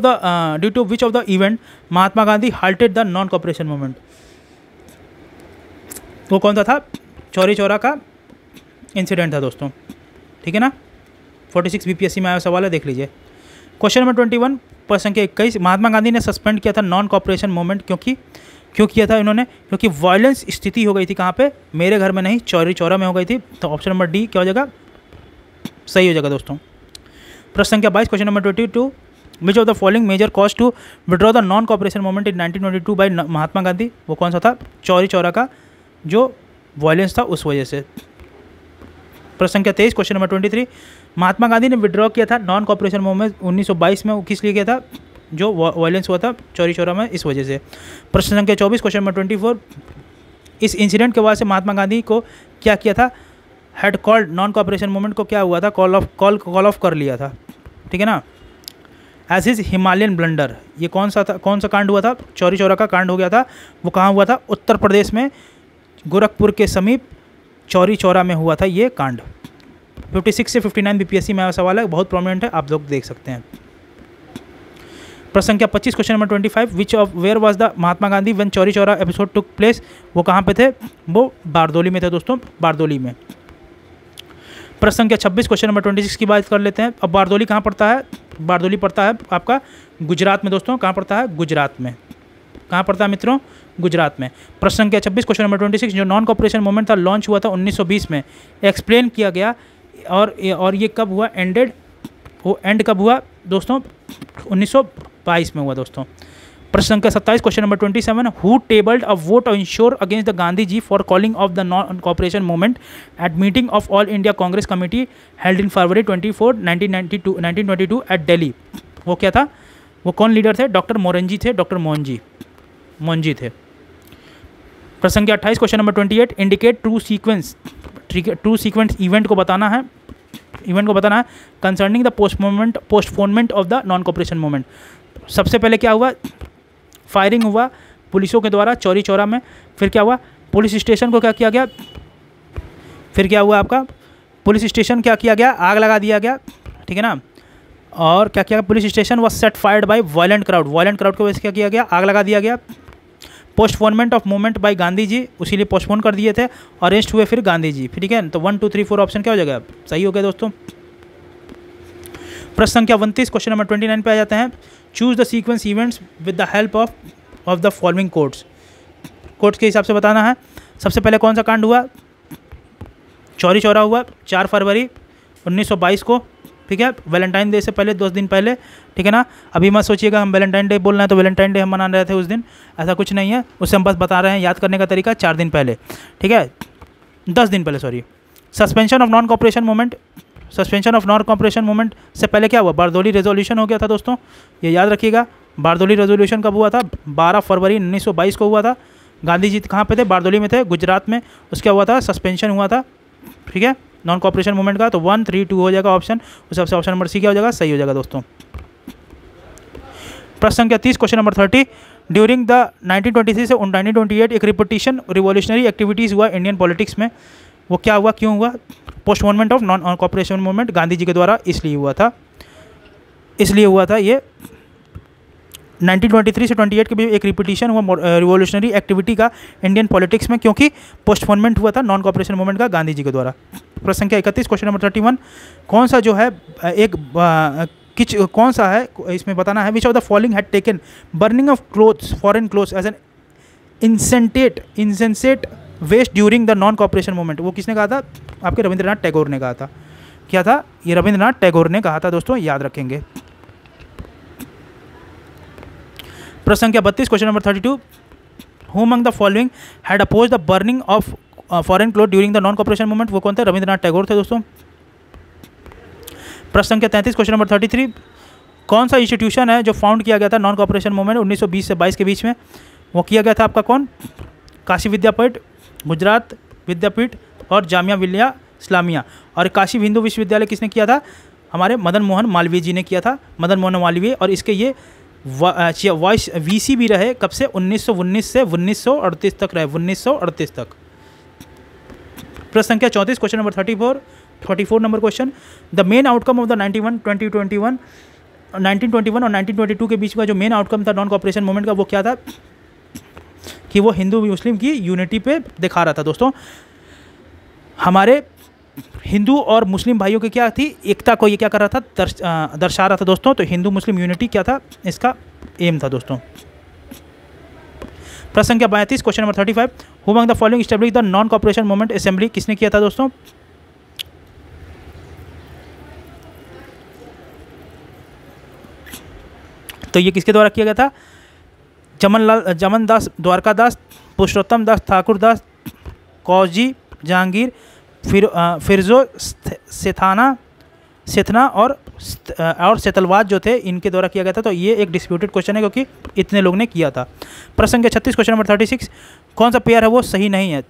of the event Mahatma Gandhi halted the non cooperation movement? वो कौन सा था? चौरी चौरा का इंसिडेंट था दोस्तों, ठीक है ना। 46 बीपीएससी में आया सवाल है, देख लीजिए। क्वेश्चन नंबर 21 प्रश्न संख्या 21, महात्मा गांधी ने सस्पेंड किया था नॉन कॉपरेशन मूवमेंट, क्यों किया था इन्होंने? क्योंकि वायलेंस स्थिति हो गई थी, कहाँ पे? मेरे घर में नहीं, चौरी चौरा में हो गई थी। तो ऑप्शन नंबर डी क्या हो जाएगा? सही हो जाएगा दोस्तों। प्रश्न संख्या 22 question number 22, which of the following major cause to withdraw the non cooperation movement in 1922 by Mahatma Gandhi? वो कौन सा था? चौरी चौरा का जो वायलेंस था उस वजह से। प्रश्न संख्या 23 क्वेश्चन नंबर 23, महात्मा गांधी ने विड्रॉ किया था नॉन कॉपरेशन मूवमेंट 1922 में, वो किस लिए किया था? जो वायलेंस हुआ था चौरी चौरा में, इस वजह से। प्रश्न संख्या 24 क्वेश्चन नंबर 24, इस इंसिडेंट के बाद से महात्मा गांधी को क्या किया था? Head called non cooperation movement को क्या हुआ था? कॉल ऑफ कर लिया था, ठीक है ना। As his Himalayan blunder. ये कौन सा कांड हुआ था? चौरी चौरा का कांड हो गया था। वो कहाँ हुआ था? उत्तर प्रदेश में गोरखपुर के समीप चौरी चौरा में हुआ था ये कांड। 56 से 59 बीपीएससी में आया सवाल है, बहुत प्रोमिनेंट है, आप लोग देख सकते हैं। प्रश्न संख्या 25 question number 25, which of where was the Mahatma Gandhi when Chauri Chaura episode took place. वो कहाँ पे थे? वो बारदोली में थे दोस्तों, बारदोली में। प्रश्न संख्या 26 क्वेश्चन नंबर 26 की बात कर लेते हैं। अब बारदोली कहाँ पड़ता है? बारदोली पड़ता है आपका गुजरात में दोस्तों। कहाँ पड़ता है? गुजरात में। कहाँ पड़ता है मित्रों? गुजरात में। प्रश्न संख्या 26 क्वेश्चन नंबर 26, जो नॉन कॉपरेशन मूवमेंट था लॉन्च हुआ था 1920 में, एक्सप्लेन किया गया और ये कब हुआ? एंडेड, वो एंड कब हुआ दोस्तों? 1922 में हुआ दोस्तों। प्रश्न संख्या 27 question number 27, who tabled a vote of censure against the Gandhi ji for calling off the non cooperation movement at meeting of all India Congress committee held in February 24, 1922 at Delhi. वो क्या था? वो कौन लीडर थे? डॉक्टर मोरनजी थे, डॉक्टर मोहनजी थे। प्रश्न संख्या 28 question number 28, indicate true sequence event को बताना है concerning the postponement of the non cooperation movement. सबसे पहले क्या हुआ? फायरिंग हुआ पुलिसों के द्वारा चौरी चौरा में। फिर क्या हुआ? पुलिस स्टेशन को क्या किया गया? फिर क्या हुआ आपका? पुलिस स्टेशन क्या किया गया? आग लगा दिया गया, ठीक है ना। और क्या किया? Police station was set fired by violent crowd की वजह से क्या किया गया? आग लगा दिया गया। Postponement of movement by Gandhi ji, उसीलिए पोस्टपोन कर दिए थे। अरेस्ट हुए फिर गांधी जी, ठीक है। तो 1 2 3 4 ऑप्शन क्या हो जाएगा? सही हो गया दोस्तों। प्रश्न संख्या 29 क्वेश्चन नंबर 29 पे आ जाते हैं। Choose the sequence events with the help of the following codes के हिसाब से बताना है। सबसे पहले कौन सा कांड हुआ? चौरी चौरा हुआ 4 फरवरी 1922 को, ठीक है। वैलेंटाइन डे से पहले 2 दिन पहले, ठीक है ना। अभी मत सोचिएगा हम वैलेंटाइन डे बोल रहे हैं तो वैलेंटाइन डे हम मना रहे थे उस दिन, ऐसा कुछ नहीं है। उससे हम बस बता रहे हैं याद करने का तरीका, 4 दिन पहले, ठीक है, 10 दिन पहले, sorry. Suspension of non cooperation movement से पहले क्या हुआ? बारदोली रेजोल्यूशन हो गया था दोस्तों, ये याद रखिएगा। बारदोली रेजोल्यूशन कब हुआ था? 12 फरवरी 1922 को हुआ था। गांधी जी कहाँ पे थे? बारदोली में थे, गुजरात में। उसका हुआ था सस्पेंशन हुआ था, ठीक है, नॉन कॉपरेशन मूवमेंट का। तो 1 3 2 हो जाएगा ऑप्शन, उस हिसाब से ऑप्शन नंबर सी क्या हो जाएगा? सही हो जाएगा दोस्तों। प्रश्न संख्या 30 क्वेश्चन नंबर 30, ड्यूरिंग द 1923 से 1928 एक रिपीटिशन रिवॉल्यूशनरी एक्टिविटीज़ हुआ इंडियन पॉलिटिक्स में। वो क्या हुआ? क्यों हुआ? Postponement of non cooperation movement Gandhi ji के द्वारा इसलिए हुआ था ये 1923 से 28 के बीच एक रिपीटिशन हुआ रिवॉल्यूशनरी एक्टिविटी का इंडियन पॉलिटिक्स में, क्योंकि पोस्टपोनमेंट हुआ था नॉन कॉपरेशन मूवमेंट का गांधी जी के द्वारा। प्रश्न संख्या 31 क्वेश्चन नंबर 31, कौन सा जो है कौन सा है इसमें बताना है। Which of the following had taken burning of clothes, foreign clothes as an insensate waste during the non cooperation movement. वो किसने कहा था? आपके रविंद्रनाथ टैगोर ने कहा था। क्या था? ये रविंद्रनाथ टैगोर ने कहा था दोस्तों, याद रखेंगे। प्रश्न संख्या 32 question number 32, who among the following had oppose the burning of foreign cloth during the non cooperation movement. वो कौन थे? रविंद्रनाथ टैगोर थे दोस्तों। प्रश्न संख्या 33 क्वेश्चन नंबर 33, कौन सा इंस्टीट्यूशन है जो फाउंड किया गया था नॉन कॉपरेशन मूवमेंट 1920 से 22 के बीच में? वो किया गया था आपका कौन? काशी विद्यापीठ, गुजरात विद्यापीठ और जामिया मिलिया इस्लामिया। और काशी हिंदू विश्वविद्यालय किसने किया था? हमारे मदन मोहन मालवीय जी ने किया था, मदन मोहन मालवीय। और इसके ये वाइस वीसी भी रहे, कब से? 1919 से 1938 तक रहे, 1938 तक। प्रश्न संख्या 34 question number 34 number question, the main outcome of the 1921 और 1922 के बीच का जो मेन आउटकम था नॉन कॉपरेशन मूवमेंट का, वो क्या था? कि वो हिंदू मुस्लिम की यूनिटी पे दिखा रहा था दोस्तों। हमारे हिंदू और मुस्लिम भाइयों की क्या थी? एकता को ये क्या कर रहा था? दर्शा रहा था दोस्तों। तो हिंदू मुस्लिम यूनिटी क्या था? इसका एम था दोस्तों। प्रश्न संख्या 32 question number 35, who among the following establish the non cooperation movement assembly. किसने किया था दोस्तों? तो ये किसके द्वारा किया गया था? जमन दास द्वारकादास, पुरुषोत्तम दास ठाकुरदास, कौजी जहांगीर, फिरजो सेथना और सेतलवाद जो थे, इनके द्वारा किया गया था। तो ये एक डिस्प्यूटेड क्वेश्चन है क्योंकि इतने लोग ने किया था। प्रश्न संख्या 36 क्वेश्चन नंबर 36, कौन सा पेयर है वो सही नहीं है?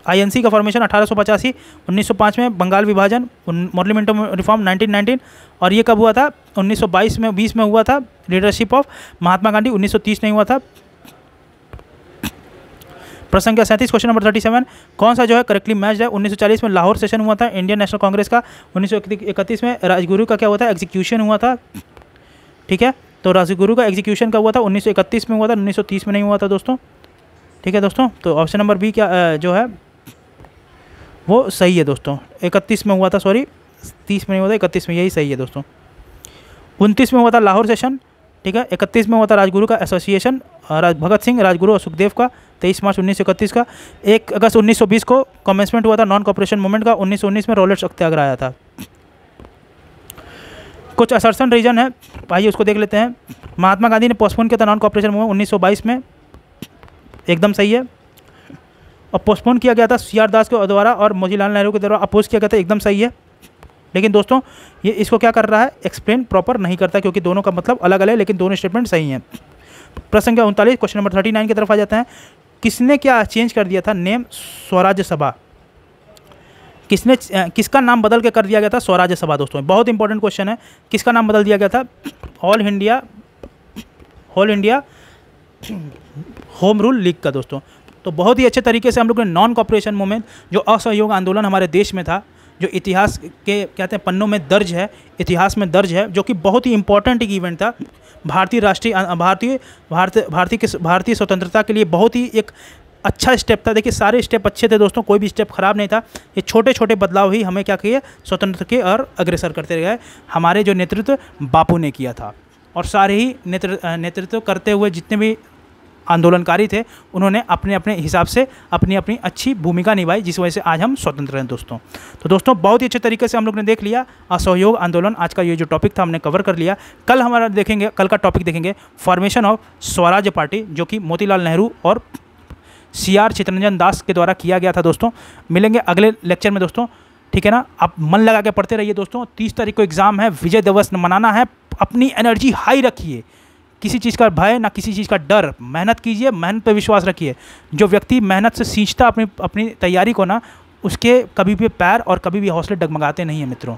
आईएनसी का फॉर्मेशन 1885, 1905 में बंगाल विभाजन, मुरली मिंटो रिफॉर्म 1919, और ये कब हुआ था? 1922 में 20 में हुआ था। लीडरशिप ऑफ महात्मा गांधी 1930 में हुआ था। प्रश्न संख्या 37 क्वेश्चन नंबर 37 कौन सा जो है करेक्टली मैच है। 1940 में लाहौर सेशन हुआ था इंडियन नेशनल कांग्रेस का। 1931 में राजगुरु का क्या हुआ था, एग्जीक्यूशन हुआ था। ठीक है, तो राजगुरु का एग्जीक्यूशन का हुआ था 1931 में हुआ था, 1930 में नहीं हुआ था दोस्तों। ठीक है दोस्तों, तो ऑप्शन नंबर बी क्या जो है वो सही है दोस्तों। 31 में हुआ था, सॉरी 30 में नहीं हुआ था, 31 में, यही सही है दोस्तों। 29 में हुआ था लाहौर सेशन। ठीक है, 31 में हुआ था राजगुरु का एसोसिएशन, भगत सिंह, राजगुरु और सुखदेव का। 23 मार्च 1931 का। 1 अगस्त 1920 को कमेंसमेंट हुआ था नॉन कॉपरेशन मूवमेंट का। 1919 में रॉलेट सत्याग्रह आया था। कुछ असर्शन रीजन है, आइए उसको देख लेते हैं। महात्मा गांधी ने पोस्टपोन किया था नॉन कॉपरेशन मूवमेंट 1922 में, एकदम सही है। और पोस्टपोन किया गया था CR दास के द्वारा और मोतीलाल नेहरू के द्वारा अपोज किया गया था, एकदम सही है। लेकिन दोस्तों ये इसको क्या कर रहा है, एक्सप्लेन प्रॉपर नहीं करता, क्योंकि दोनों का मतलब अलग अलग है, लेकिन दोनों स्टेटमेंट सही हैं। प्रश्न संख्या 39 क्वेश्चन नंबर 39 की तरफ आ जाते हैं। किसने क्या चेंज कर दिया था नेम स्वराज्य सभा, किसका नाम बदल के कर दिया गया था स्वराज्य सभा दोस्तों, बहुत इंपॉर्टेंट क्वेश्चन है। किसका नाम बदल दिया गया था, all India home Rule league का दोस्तों। तो बहुत ही अच्छे तरीके से हम लोग ने नॉन कॉपरेशन मूवमेंट, जो असहयोग आंदोलन हमारे देश में था, जो इतिहास के कहते हैं पन्नों में दर्ज है, इतिहास में दर्ज है, जो कि बहुत ही इंपॉर्टेंट एक इवेंट था भारतीय स्वतंत्रता के लिए। बहुत ही एक अच्छा स्टेप था। देखिए सारे स्टेप अच्छे थे दोस्तों, कोई भी स्टेप खराब नहीं था। ये छोटे छोटे बदलाव ही हमें क्या किए, स्वतंत्र के और अग्रसर करते गए। हमारे जो नेतृत्व बापू ने किया था, और सारे ही नेतृत्व करते हुए जितने भी आंदोलनकारी थे, उन्होंने अपने अपने हिसाब से अपनी अपनी अच्छी भूमिका निभाई, जिस वजह से आज हम स्वतंत्र हैं दोस्तों। तो दोस्तों बहुत ही अच्छे तरीके से हम लोग ने देख लिया असहयोग आंदोलन। आज का ये जो टॉपिक था हमने कवर कर लिया। कल हमारा देखेंगे, कल का टॉपिक देखेंगे फॉर्मेशन ऑफ स्वराज्य पार्टी, जो कि मोतीलाल नेहरू और CR चित्तरंजन दास के द्वारा किया गया था दोस्तों। मिलेंगे अगले लेक्चर में दोस्तों, ठीक है ना। आप मन लगा के पढ़ते रहिए दोस्तों। 30 तारीख को एग्ज़ाम है, विजय दिवस मनाना है, अपनी एनर्जी हाई रखिए, किसी चीज़ का भय ना किसी चीज़ का डर, मेहनत कीजिए, मेहनत पे विश्वास रखिए। जो व्यक्ति मेहनत से सींचता अपनी तैयारी को ना, उसके कभी भी पैर और कभी भी हौसले डगमगाते नहीं हैं मित्रों,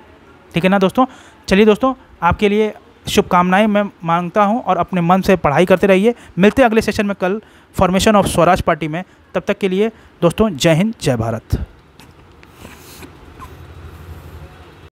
ठीक है ना दोस्तों। चलिए दोस्तों, आपके लिए शुभकामनाएं मैं मांगता हूं, और अपने मन से पढ़ाई करते रहिए। मिलते हैं अगले सेशन में कल फॉर्मेशन ऑफ स्वराज पार्टी में। तब तक के लिए दोस्तों जय हिंद, जय भारत।